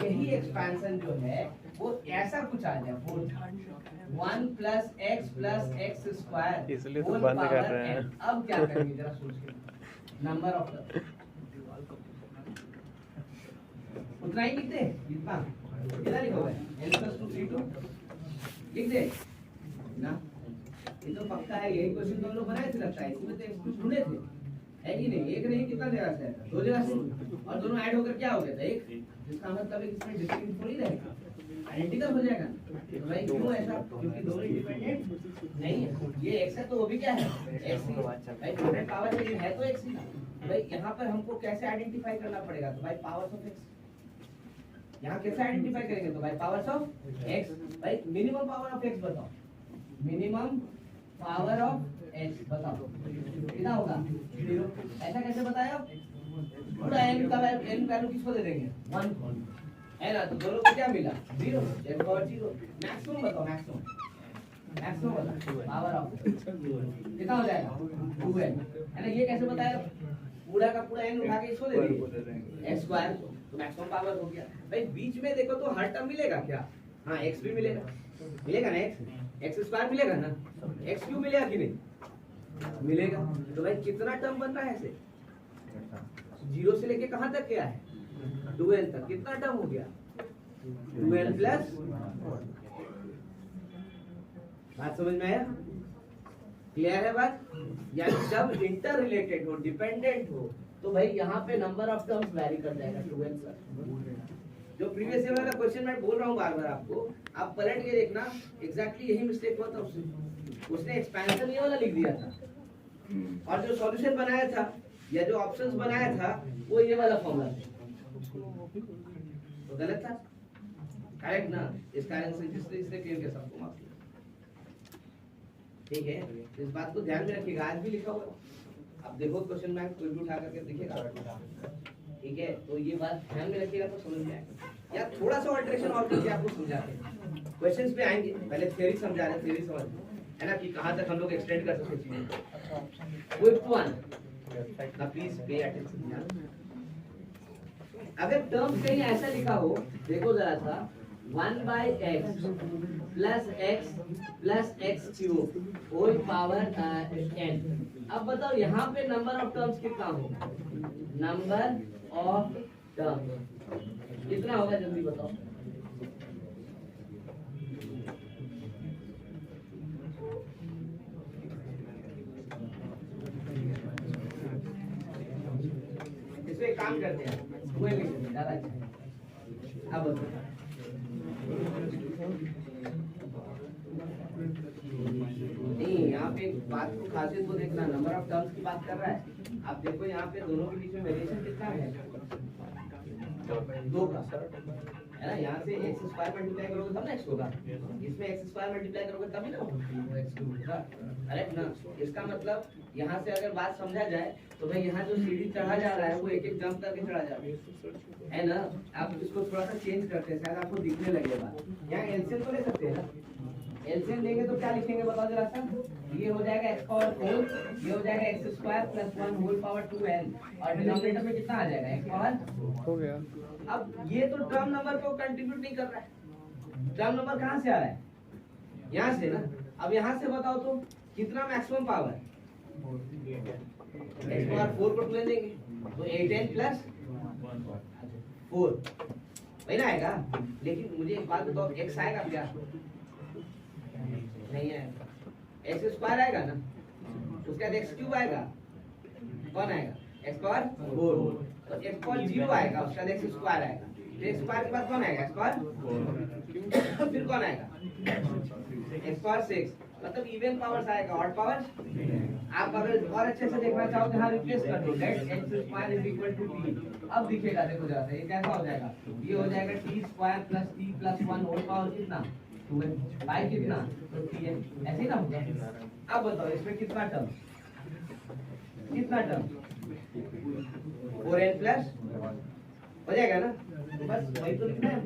यही एक्सपेंशन जो है वो ऐसा कुछ आ जाए 1 प्लस एक्स स्क्वायर, इसलिए तो बंद कर रहे हैं। अब क्या करेंगे जरा सोच के, नंबर ऑफ उतना ही लिखते हैं, इतना कितना लिखोगे n+2 लिख दे ना। ये तो पक्का है, यही क्वेश्चन तो हम लोग बनाए थे लगता है, इसमें तो एक्सक्लूड ढूंढे थे, है कि नहीं। एक नहीं कितना जगह से, दो जगह से, और दोनों ऐड होकर क्या हो गया था एक, जिसका मतलब है कि इसमें डिस्टिंक्ट थोड़ी रहेगा, आइडेंटिकल हो जाएगा। तो भाई क्यों ऐसा, क्योंकि दोनों इंडिपेंडेंट नहीं है, ये x है तो वो भी क्या है x ही, भाई डोमेन पावर से ये है तो x ही ना। भाई यहाँ पर हमको कैसे आइडेंटिफाई करना पड़ेगा, तो भाई पावर्स ऑफ x, यहाँ कैसे आइडेंटिफाई करेंगे, तो भाई पावर्स ऑफ x, भाई मिनिमम पावर ऑफ x बताओ, मिनिमम पावर ऑफ x बताओ कितना होगा 0, ऐसा कैसे बताया, पूरा n का वैल्यू किसको दे देंगे 1 है ना, तो दोनों को क्या मिला 0, n/0। मैक्सिमम बताओ, मैक्सिमम बताओ पावर ऑफ कितना हो जाएगा 2n, है ना। ये कैसे बताया, पूरा का पूरा n उठा के इसको दे दिए x स्क्वायर, तो मैक्सिमम पावर हो गया। भाई बीच में देखो तो हर टर्म मिलेगा क्या, हाँ x भी मिलेगा, मिलेगा ना x स्क्वायर मिलेगा ना, x क्यूब मिलेगा कि नहीं मिलेगा। तो भाई कितना टर्म बन रहा है ऐसे, 0 से लेके कहां तक गया है 2n तक, कितना टर्म हो गया 2n प्लस, बात समझ में आया, क्लियर है बात। यानी जब इंटर रिलेटेड हो, डिपेंडेंट हो, तो भाई यहाँ पे नंबर ऑफ टर्म्स वैरी कर जाएगा 2n प्लस। जो प्रीवियस ईयर वाला क्वेश्चन मैं बोल रहा हूँ बार बार आपको, आप पलट के देखना, एग्जैक्टली यही मिस्टेक हुआ था उसने एक्सपेंशन ये वाला लिख दिया था, और जो सॉल्यूशन बनाया था या जो ऑप्शंस बनाया था वो ये वाला फॉर्मूला था, तो गलत था, करेक्ट ना। इस कारण से इसने क्लियर किया सबको माफ किया, ठीक है। इस बात को ध्यान में रखिएगा, आज भी लिखा हुआ है, अब देखो क्वेश्चन बैंक कोई भी उठा करके देखिएगा, ठीक है। तो ये बात ध्यान में रखिएगा तो समझ में आएगा, या थोड़ा सा ऑल्टरेशन और करके आपको समझाते हैं, क्वेश्चंस पे आएंगे, पहले थ्योरी समझा रहे, थ्योरी समझ है ना, कि कहां तक हम लोग एक्सटेंड कर सकते चीजें। विथ वन ना, प्लीज पे अटेंशन। अगर टर्म कहीं ऐसा लिखा हो, देखो जरा सा 1/x plus x cube whole power n। अब बताओ यहाँ पे नंबर ऑफ टर्म्स कितना होगा, नंबर ऑफ टर्म्स कितना होगा, जल्दी बताओ। इसमें एक काम करते हैं, वो लिख देते हैं, ज्यादा अच्छा है। अब बताओ नहीं, यहाँ पे बात को खासियत को देखना, नंबर ऑफ टर्म्स की बात कर रहा है। आप देखो यहाँ पे दोनों के बीच में वेरिएशन कितना है 2 का, है ना। यहाँ से x स्क्वायर मल्टीप्लाई करोगे तब ना x होगा, इसमें x स्क्वायर मल्टीप्लाई करोगे तभी ना x होगा, करेक्ट ना। इसका मतलब यहाँ से अगर बात समझा जाए तो भाई यहाँ जो सीढ़ी चढ़ा जा रहा है वो एक एक जंप करके चढ़ा जा रहा है ना। आप इसको थोड़ा सा चेंज करते हैं, शायद आपको दिखने लगेगा। यहाँ एलसीएम तो ले सकते हैं ना, एलसीएम लेंगे तो क्या लिखेंगे बताओ जरा सा, ये हो जाएगा x पावर 4, ये हो जाएगा x square plus 1 whole power 2n, और डिनोमिनेटर में कितना आ जाएगा x पावर हो गया। अब ये तो टर्म नंबर को कंट्रीब्यूट नहीं कर रहा है, टर्म नंबर कहाँ से आ रहा है, यहाँ से ना। अब यहाँ से बताओ तो कितना मैक्सिमम पावर? x पावर 4 को 2 देंगे तो 8n प्लस 4 वही ना आएगा। लेकिन मुझे एक बात बताओ, x आएगा क्या? नहीं आएगा। x स्क्वायर आएगा ना, उसके बाद x क्यूब आएगा, कौन आएगा? x power 4। तो x पावर 0 आएगा, उसके बाद x स्क्वायर आएगा, तो x स्क्वायर के बाद कौन आएगा? x पावर फिर कौन आएगा? x power 6। मतलब इवन पावर्स आएगा, ऑड पावर्स। आप अगर और अच्छे से देखना चाहो तो यहाँ रिप्लेस कर दो, let x square is equal to t। अब दिखेगा, देखो जरा सा, ये कैसा हो जाएगा? ये हो जाएगा t square plus t plus 1 whole power कितना? 2n बाय कितना? तो tn। ऐसे ही ना होगा। अब बताओ इसमें कितना टर्म? कितना टर्म? 4n प्लस हो जाएगा ना, तो बस वही तो लिखना है।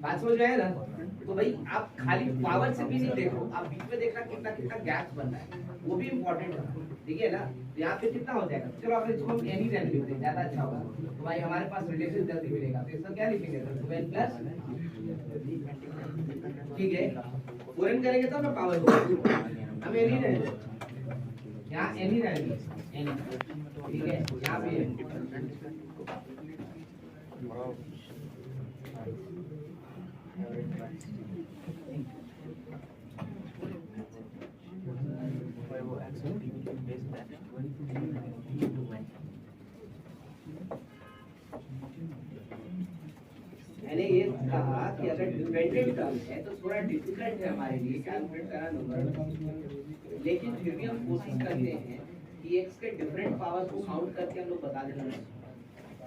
बात समझ में आया ना? तो भाई आप खाली पावर से भी नहीं देखो, आप बीच में देखना कितना कितना गैप्स बन रहा है, वो भी इम्पोर्टेंट है। ठीक है ना? तो यहाँ पे कितना हो जाएगा? चलो आप इसको हम एनी टाइम लिखते हैं, ज्यादा अच्छा होगा। तो भाई हमारे पास रिलेशन जल्दी मिलेगा, तो इसका क्या लिखेंगे? 12 प्लस, ठीक है, 4n करेंगे तो ना पावर होगा, हम एनी रहेंगे, यहाँ एनी रहेंगे, एनी, ठीक है, यहाँ पे मैंने ये कहा कि अगर डिपेंडेंट टर्म है तो थोड़ा डिफिकल्ट है हमारे लिए कैलकुलेट करना नंबर, लेकिन फिर भी हम कोशिश करते हैं कि x के डिफरेंट पावर को काउंट करके हम लोग बता देना।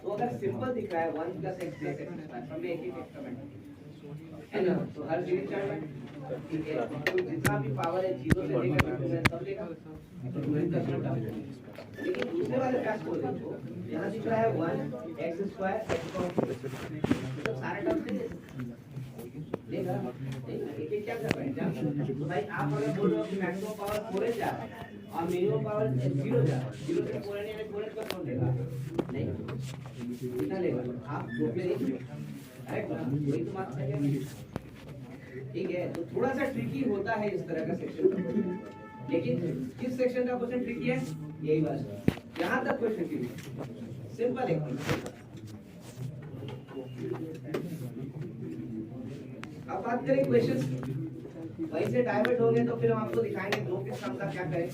तो अगर सिंपल दिख रहा है 1 + x + x स्क्वायर, हम एक ही एक्सपेरिमेंट है ना, तो हर सीरीज चार्ट ठीक है, तो जितना भी पावर है 0 से लेकर 2 में सब लेगा, तो 2n का टर्म। लेकिन दूसरे वाले टर्म को देखो, यहाँ दिख रहा है 1 x स्क्वायर x तो सारे टर्म से लेगा, एक एक क्या कर रहे हैं? तो भाई आप अगर बोल रहे हो कि मैक्सिमम पावर 4n जा रहा है और मिनिमम पावर 0 जा रहा है, 0 से 4n यानी 4n का कौन लेगा? नहीं, कितना लेगा? आप दो पे नहीं, करेक्ट ना? वही तो बात है। ठीक है, तो थोड़ा सा ट्रिकी होता है इस तरह का सेक्शन, लेकिन किस सेक्शन का क्वेश्चन ट्रिकी है? यही बात है, यहाँ तक क्वेश्चन ट्रिकी सिंपल है। अब बात करें क्वेश्चंस, वहीं से डाइवर्ट हो गए तो फिर हम आपको दिखाएंगे दो के सम का क्या करें।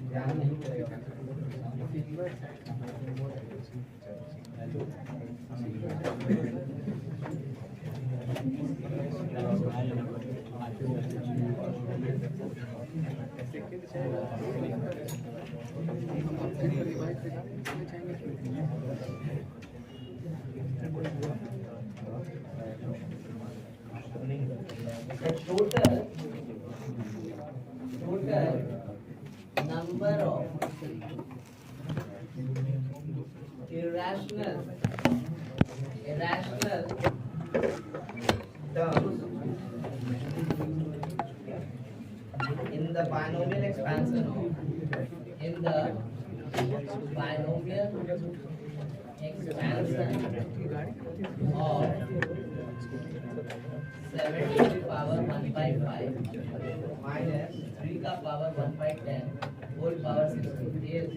ध्यान नहीं करेगा। total number of irrational terms in the binomial expansion of 7 to the power 1/5 minus 3 का power 1/10 whole power 68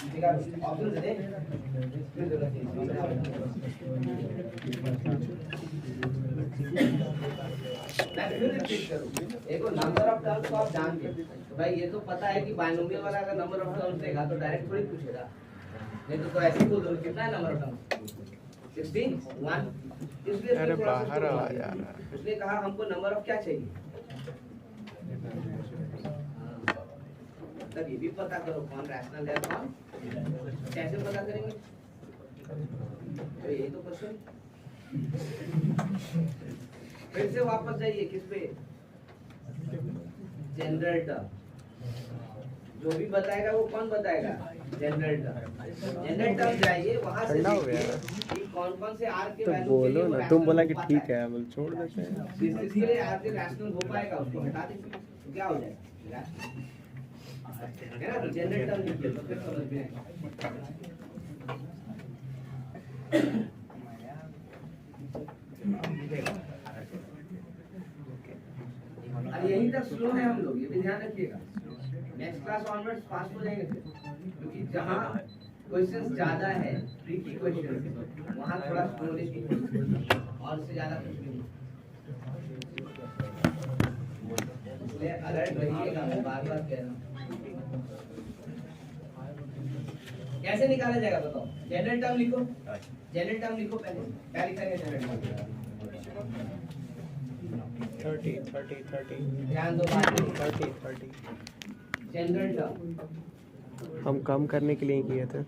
ठीक है, ऑप्शन दे देखो नंबर ऑफ टर्म्स को आप जान के तो भाई ये तो पता है कि बाइनोमियल वाला अगर नंबर ऑफ टर्म्स देगा तो डायरेक्ट थोड़ी पूछेगा, नहीं तो ऐसे ही बोल दो कितना है नंबर ऑफ टर्म्स 61। इसलिए अरे बाहर आ यार, उसने कहा हमको नंबर ऑफ क्या चाहिए, तब ये भी पता करो कौन रैशनल है कौन, कैसे पता करेंगे? तो यही तो क्वेश्चन। फिर से वापस जाइए किस पे, जनरल टर्म, जो भी बताएगा वो कौन बताएगा? जनरल टर्म जाइए वहां से ठंडा हो गया देखिए ना। कि कौन-कौन से आर के तो वैल्यू बोलो ना, तुम बोला कि ठीक है, बोल छोड़ देते हैं। इसके लिए आर के रैशनल हो पाएगा, उसको हटा दीजिए तो क्या हो जाएगा है ना। तो जनरल टर्म लिखिए तो फिर समझ में आएगा। अब यहीं तक स्लो है हम लोग, ये भी ध्यान रखिएगा। नेक्स्ट क्लास ऑनवर्ड्स फास्ट हो जाएंगे फिर, क्योंकि जहाँ क्वेश्चंस ज्यादा है, ट्रिकी क्वेश्चंस, वहाँ थोड़ा स्लो लिखिए और से ज्यादा कुछ नहीं। इसलिए अलर्ट रहिएगा, मैं बार-बार कह रहा हूँ। कैसे निकाला जाएगा बताओ? जनरल टर्म लिखो, जनरल टर्म लिखो पहले। क्या लिखेंगे जनरल टर्म? 30 ध्यान दो बात में। 30। जनरल टर्म हम कम करने के लिए किए थे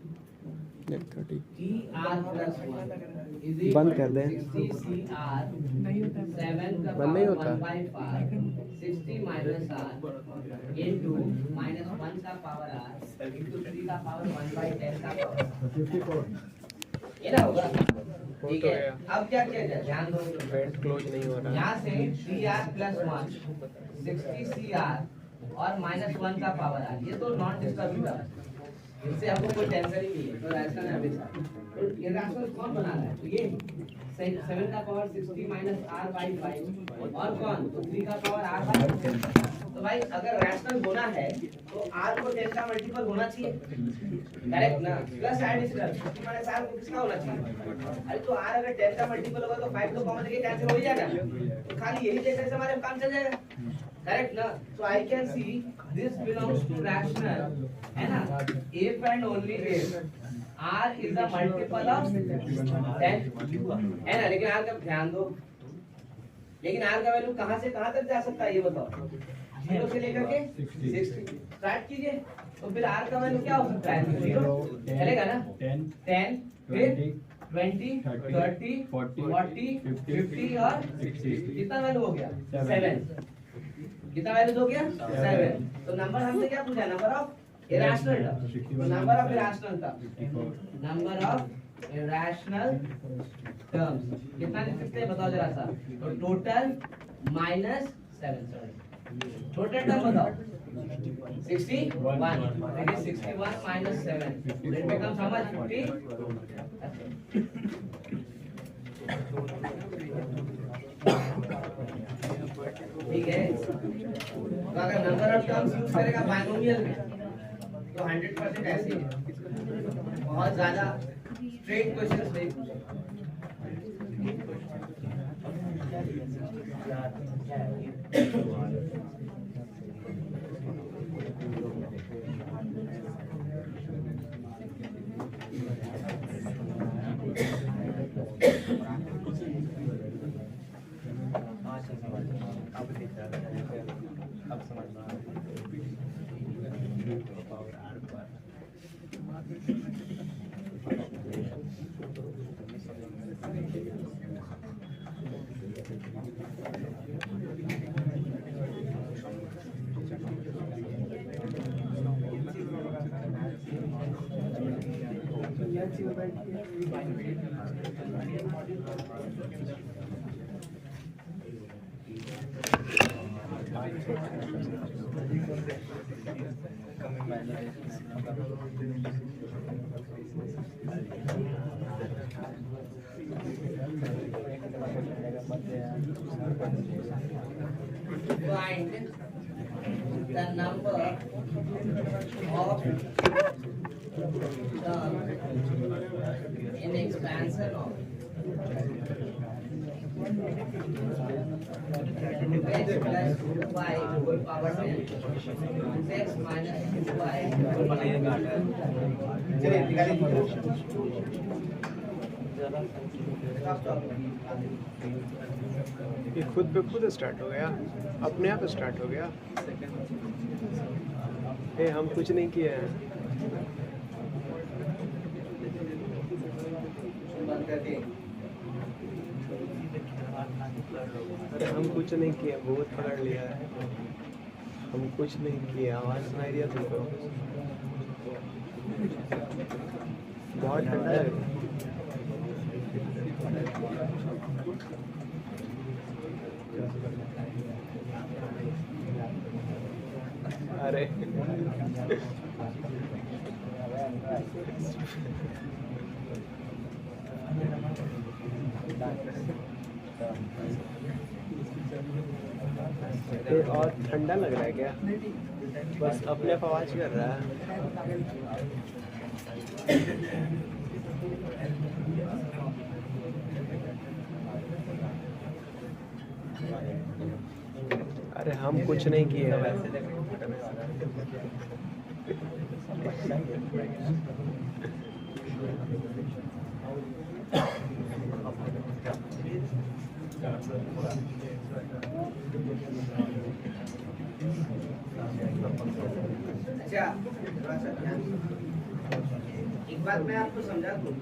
30। TR+1 बंद कर दें। 60CR 7 का बंद नहीं होता। 1/5 60 - R into -1 का पावर R into 3 का पावर 1/10 का पावर, ये ना होगा। ठीक है, अब क्या किया जाए? ध्यान दो, बेल्ट क्लोज नहीं हो रहा। यहाँ से 3R+1 60CR और -1 का पावर R, ये तो नॉन डिस्टर्बिंग है, इससे हमको कोई टेंशन ही नहीं है। तो रैशनल है हमेशा। तो ये रैशनल कौन बना रहा है? तो ये 7 का पावर 60 - R/5 और कौन? तो 3 का पावर R/10। तो भाई अगर रैशनल होना है तो R को 10 का मल्टीपल होना चाहिए, करेक्ट ना? प्लस एडिशनल 60 - R को किसका होना चाहिए? अरे तो R अगर 10 का मल्टीपल होगा तो 5 तो कॉमन लेके कैंसिल हो ही जाएगा, तो खाली यही देखने से हमारे काम चल जाएगा, करेक्ट ना? So I can see this belongs to rational, है ना? If and only if R is a multiple of 10, है ना? लेकिन R का ध्यान दो, लेकिन R का वैल्यू कहाँ से कहाँ तक जा सकता है ये बताओ? 0 से लेकर के 60 स्टार्ट कीजिए, तो फिर R का वैल्यू क्या हो सकता है? 0 चलेगा ना? 10 फिर 20 30 40 50 और 60, कितना वैल्यू हो गया? 7। कितना वैल्यू हो गया? 7। तो नंबर हमसे क्या पूछा? Number of irrational terms, number of irrational terms, number of irrational terms कितना लिख सकते हैं बताओ जरा सा? तो टोटल -7, टोटल टर्म बताओ 61, देखिए 61 - 7, it becomes how much? 50। ठीक है, तो अगर नंबर ऑफ टर्म्स यूज करेगा बाइनोमियल में तो 100% ऐसे ही है। बहुत ज्यादा स्ट्रेट क्वेश्चंस नहीं पूछे। अब समझ में आ रहा है। Find the number of terms in expansion of x plus 2y whole power 10, x minus 2y whole power 10। ये खुद पे खुद स्टार्ट हो गया, अपने आप स्टार्ट हो गया। ए, हम कुछ नहीं किए हैं। अरे हम कुछ नहीं किए, बहुत पकड़ लिया है। हम कुछ नहीं किए, आवाज सुनाई दिया तुमको? बहुत ठंडा लग रहा है। अरे ये और ठंडा लग रहा है क्या? बस अपने आप आवाज कर रहा है। अरे हम कुछ नहीं किए हैं। अच्छा, थोड़ा सा ध्यान दो। एक बात मैं आपको समझा दूं,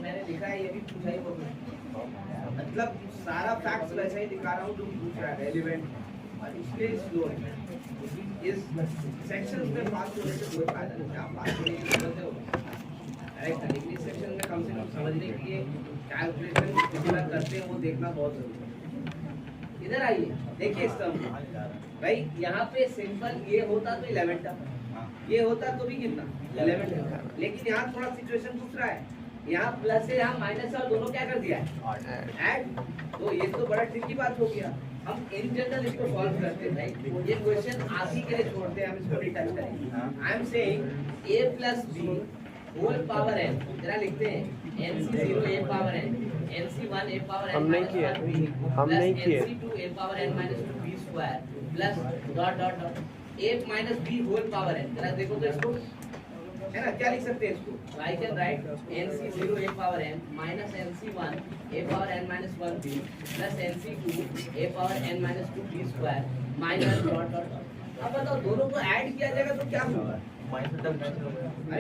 मैंने लिखा है ये भी पूछा ही बहुत, मतलब सारा फैक्ट्स वैसे ही दिखा रहा हूँ जो पूछ रहा है रेलिवेंट, और इसलिए स्लो है। इस सेक्शंस में पास होने से कोई फायदा नहीं, आप पास होने की जरूरत हो राइट, लेकिन इस सेक्शन में कम से कम समझने के लिए कैलकुलेशन कितना करते हैं वो देखना बहुत जरूरी है। इधर आइए, देखिए स्तंभ भाई, यहाँ पे सिंपल ये होता तो 11 टर्म, ये होता तो भी कितना 11 टर्म, लेकिन यहाँ थोड़ा सिचुएशन दूसरा है, यहाँ प्लस है यहाँ माइनस है और दोनों क्या कर दिया है ऐड, तो ये तो बड़ा ट्रिकी बात हो गया। हम इन जनरल इसको सॉल्व करते हैं, ये क्वेश्चन आप ही के लिए छोड़ते हैं, हम इसको नहीं टच करेंगे। I am saying a plus b whole power n, जरा लिखते हैं nc0 a power n, nc1 a power n हम नहीं किए, हम नहीं किए, nc2 a power n minus 2b square plus dot dot dot a minus b whole power n, जरा देखो तो इसको, है ना, क्या लिख सकते हैं इसको, आई can right nc0 a power n minus nc1 a power n minus 1b plus nc2 a power n minus 2b square minus dot dot. अब बताओ दोनों को ऐड किया जाएगा तो क्या होगा, अरे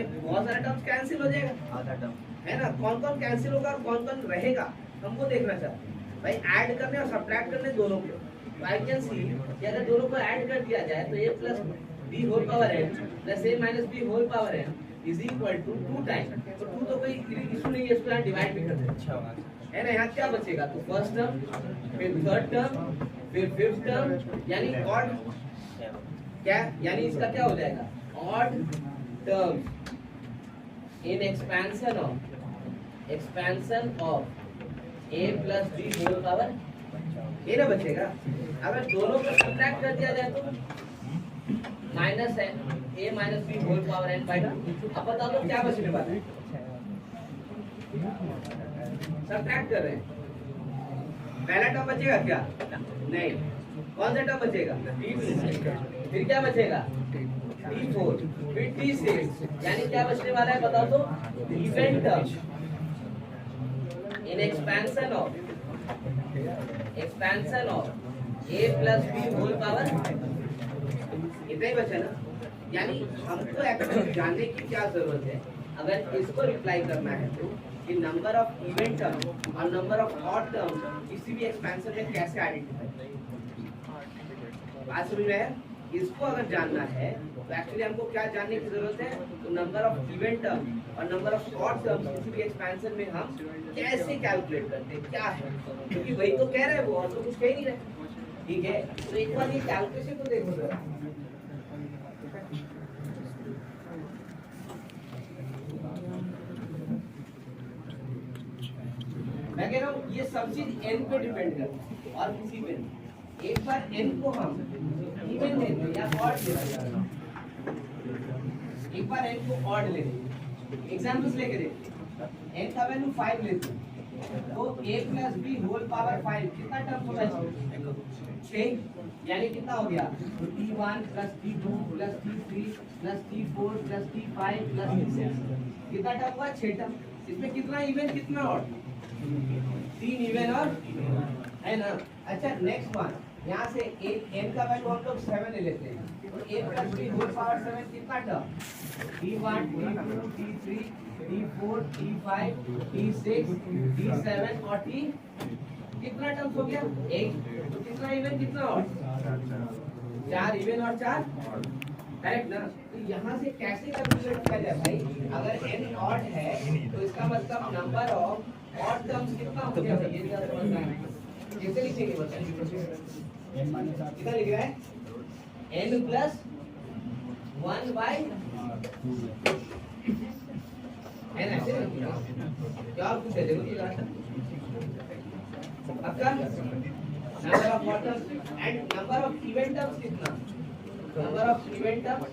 बहुत सारे टर्म्स कैंसिल हो जाएगा, आधा टर्म है ना, कौन कौन कैंसिल होगा और कौन कौन रहेगा हमको देखना चाहते हैं भाई, ऐड करने और सब्ट्रैक्ट करने दोनों को। तो आई कैन सी कि अगर दोनों को ऐड कर दिया जाए तो a plus b whole power n plus a minus b whole power n is equal to 2 time, तो 2 तो कोई इशू नहीं है, इसको यहाँ डिवाइड भी कर दें, है ना। यहाँ क्या बचेगा, तो फर्स्ट टर्म, फिर थर्ड टर्म, फिर फिफ्थ टर्म, यानी ऑड, क्या यानी इसका क्या हो जाएगा odd terms in expansion of a plus b whole power, ये ना बचेगा। अगर दोनों को सब्ट्रैक्ट कर दिया जाए तो माइनस है a minus b whole power n बाय 2। अब बताओ तो क्या बचने वाला है, सब्ट्रैक्ट कर रहे हैं, पहला टर्म बचेगा क्या, नहीं, कौन सा टर्म बचेगा t2, फिर क्या बचेगा t4, फिर t6, यानी क्या बचने वाला है बताओ तो even term in expansion of a plus b whole power, इतना ही बचा ना। यानी हमको एक्चुअली जानने की क्या जरूरत है, अगर इसको रिप्लाई करना है तो कि नंबर ऑफ इवेंट टर्म और नंबर ऑफ ऑड टर्म किसी भी एक्सपेंशन में कैसे आइडेंटिफाई, बात समझ में है। इसको अगर जानना है तो एक्चुअली हमको क्या जानने की जरूरत है, तो नंबर ऑफ इवेंट टर्म और नंबर ऑफ ऑड टर्म किसी भी एक्सपेंशन में हम कैसे कैलकुलेट करते हैं, क्या है, क्योंकि वही तो कह रहे हैं वो, और तो कुछ कह ही नहीं रहे, ठीक है। तो एक बार ये कैलकुलेशन को देखो जरा, मैं कह रहा हूँ ये सब चीज n पे डिपेंड करता है और किसी पे नहीं। एक बार n को हम इवन लेते हैं या ऑड लेते हैं, एक बार n को ऑड लेते हैं, एग्जांपल्स लेके देखते हैं, n का वैल्यू 5 लेते हैं तो a plus b whole power 5 कितना टर्म होगा इसमें 6, यानी कितना हो गया t1 plus t2 plus t3 plus t4 plus t5 plus t6, कितना टर्म हुआ 6 टर्म। इसमें कितना इवन कितना ऑड, 3 इवन और, है ना। अच्छा नेक्स्ट वन, यहाँ से n का वैल्यू हम लोग 7 ले लेते हैं, तो a plus b whole power 7 कितना term, t1 t2 t3 t4 t5 t6 t7 और t कितना टर्म्स हो गया 8, तो कितना इवन कितना ऑड, 4 इवन और 4, करेक्ट ना? तो यहाँ से कैसे कैलकुलेट किया जाए भाई? अगर n ऑड है तो इसका मतलब नंबर ऑफ ऑड टर्म्स कितना हो गया भाई? ये क्या समझना है? कैसे लिखेंगे बताइए? कितना लिख रहा है? n प्लस 1 बाय n ऐसे लिखना क्या कुछ है देखो तो आपका number of odd terms and number of event terms कितना? नंबर ऑफ इवेंट टर्म्स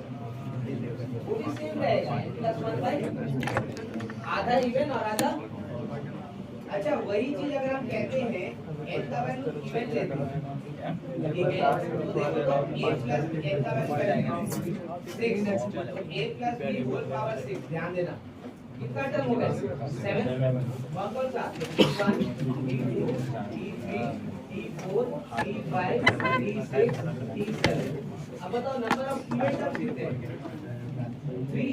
वो भी सेम रहेगा प्लस 1 बाय आधा इवेंट और आधा। अच्छा वही चीज अगर हम कहते हैं n का वैल्यू इवेंट लेते हैं ठीक है तो देखो तो a प्लस n का वैल्यू 6 तो a plus b whole power 6 ध्यान देना कितना टर्म हो गया 7 कौन सा t1 t2 t3 t4 t5 t6 t7 अब बताओ नंबर ऑफ इवेंट टर्म्स कितने हैं 3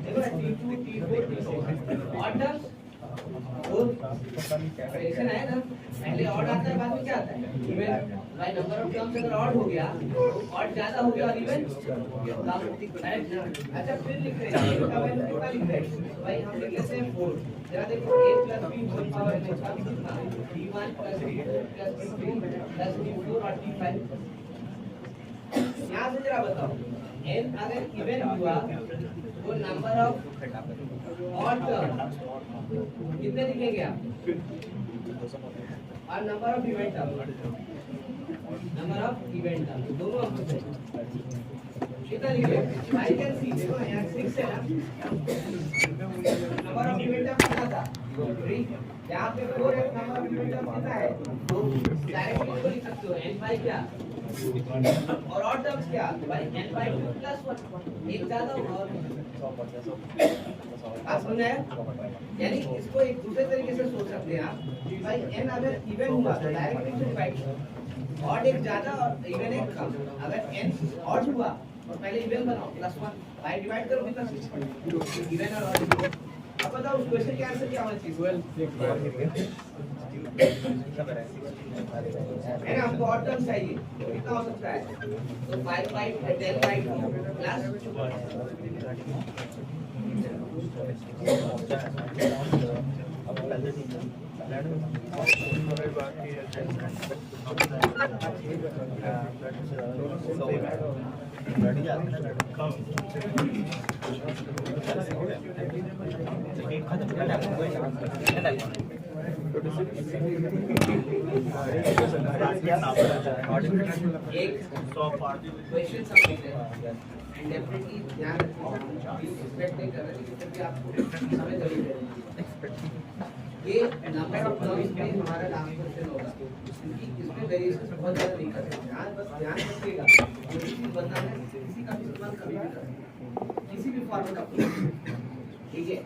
देखो t2 t4 t6 odd terms operation है ना पहले ऑड आता है बाद में क्या आता है even by number of terms अगर ऑड हो गया तो ऑड ज्यादा हो गया और इवन कम। अच्छा फिर लिख रहे हैं इसका वैल्यू कितना लिख रहे हैं भाई हम लिख लेते हैं 4 जरा देखो a + b होल पावर में इसका कितना d1 + d2 + d3 + d4 और d5 यहां से जरा बताओ n अगर इवन हुआ तो नंबर ऑफ ऑड टर्म कितने लिखेंगे आप और नंबर ऑफ इवेंट दोनों आपको कितना लिखेंगे आई कैन सी देखो यहाँ 6 है ना नंबर ऑफ इवेंट कितना था 3 यहाँ पे 4 है नंबर ऑफ इवेंट कितना है तो डायरेक्टली इसको लिख सकते हो n बाय क्या और ऑड टर्म्स क्या भाई n बाय 2 + 1 एक ज्यादा और आप समझ आया यानी इसको एक दूसरे तरीके से सोच सकते हैं आप भाई n अगर इवन हुआ तो डायरेक्टली इसको डिवाइड ऑड एक ज्यादा और इवन एक कम अगर n ऑड हुआ और पहले इवन बनाओ +1 बाय डिवाइड करो कितना इवन और ऑड अब बताओ उस क्वेश्चन के आंसर क्या होना चाहिए है ना हमको ऑड टर्म चाहिए कितना हो सकता है तो 5 बाय 10 बाय 2 एक क्वेश्चन सबमिट है एंड डेफिनेटली ध्यान रखिएगा एक्सपेक्ट नहीं कर रहे लेकिन भी आपको समय जरूर देना ये नंबर ऑफ टर्म्स में हमारा लास्ट क्वेश्चन होगा क्योंकि इसमें वेरिएशंस बहुत ज्यादा नहीं कर सकते ध्यान बस ध्यान रखिएगा जो भी चीज बनना है किसी का भी इस्तेमाल कभी भी कर सकते हैं किसी भी फॉर्मेट का ठीक है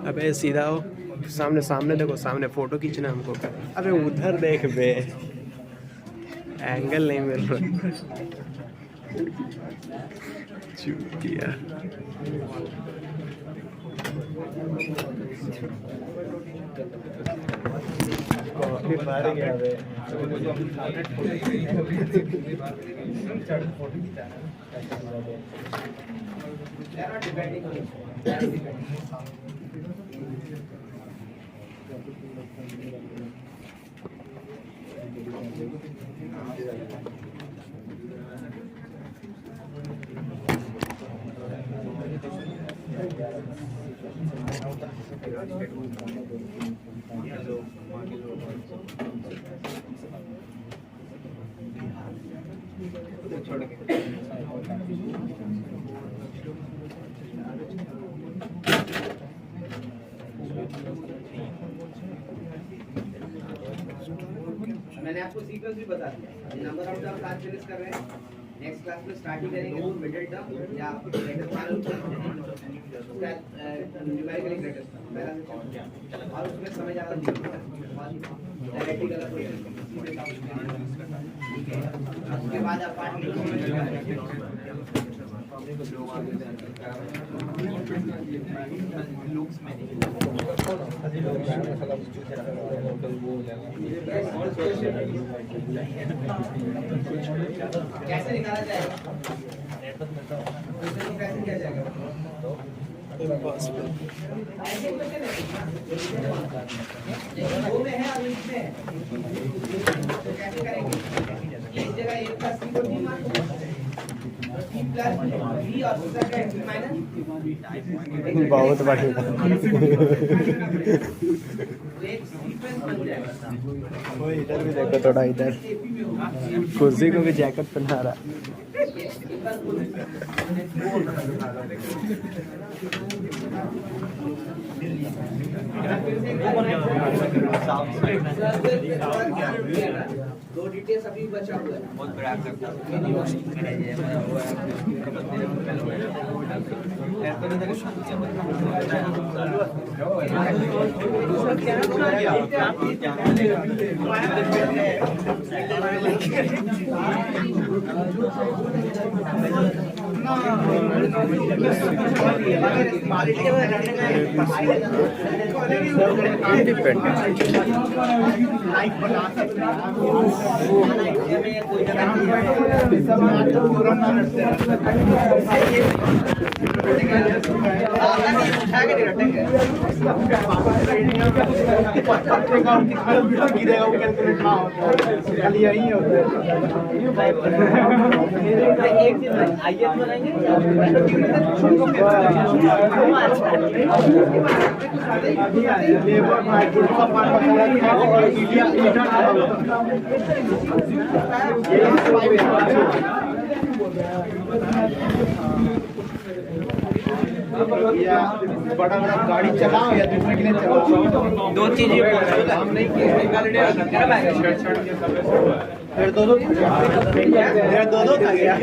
अबे सीधा हो सामने सामने देखो सामने फोटो खींचना हमको अबे उधर देख बे एंगल नहीं मिल रहा चूतिया मार गया बे मैंने आपको सीक्वेंस भी बता दिया नंबर ऑफ टर्म्स आज फिनिश कर रहे हैं नेक्स्ट क्लास में स्टार्ट ही करेंगे तो मिडिल टर्म या ग्रेटर फाइनल उसका न्यूमेरिकली ग्रेटेस्ट टर्म और उसमें समझ आ रहा है डायरेक्टली गलत हो ठीक है उसके के बाद आप पार्ट कैसे निकाला जाएगा? कैसे किया जाएगा? ऐसे क्वेश्चन है वो में है और इसमें है तो कैसे करेंगे? इस जगह एक प्लस सी को डी मान सी प्लस बी और दूसरा क्या है सी माइनस बहुत बढ़िया। एक सीक्वेंस बन जाएगा। वो इधर भी देखो थोड़ा, इधर खुशी को भी जैकेट पहना रहा। दो डिटेल्स अभी बचा हुआ है। बहुत बड़ा करता एक चीज आईएएस बनाएंगे बड़ा बड़ा गाड़ी चलाओ या दूसरे के लिए चलाओ, दो चीजें हम नहीं किए। फिर दो था गया।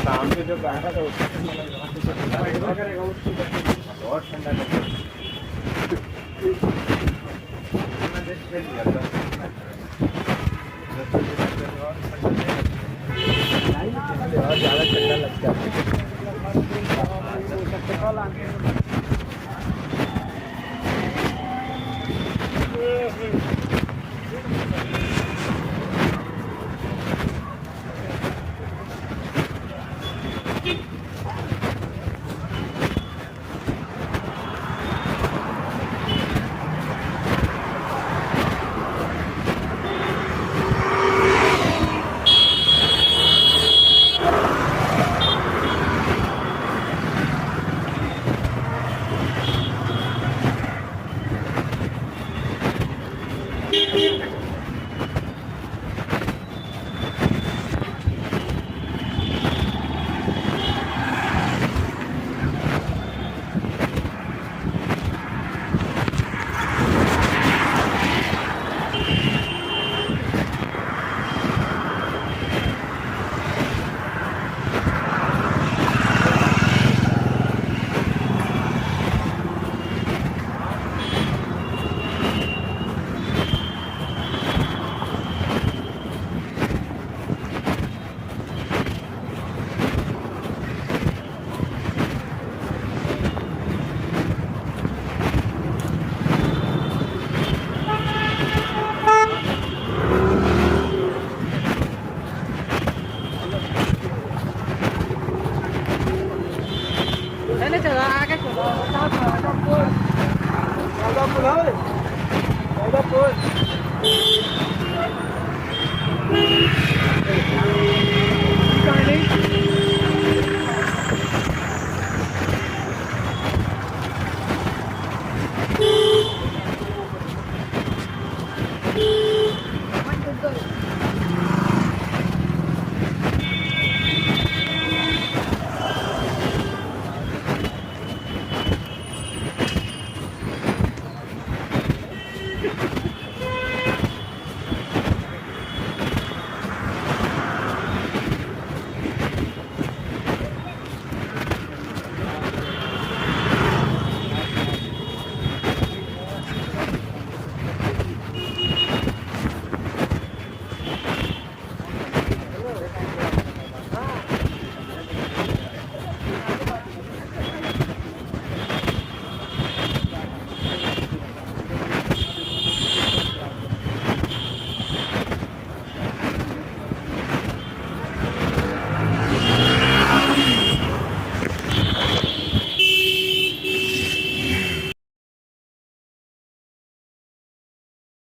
शाम को जो बैठा था बहुत ठंडा ज़्यादा ठंडा लगता है।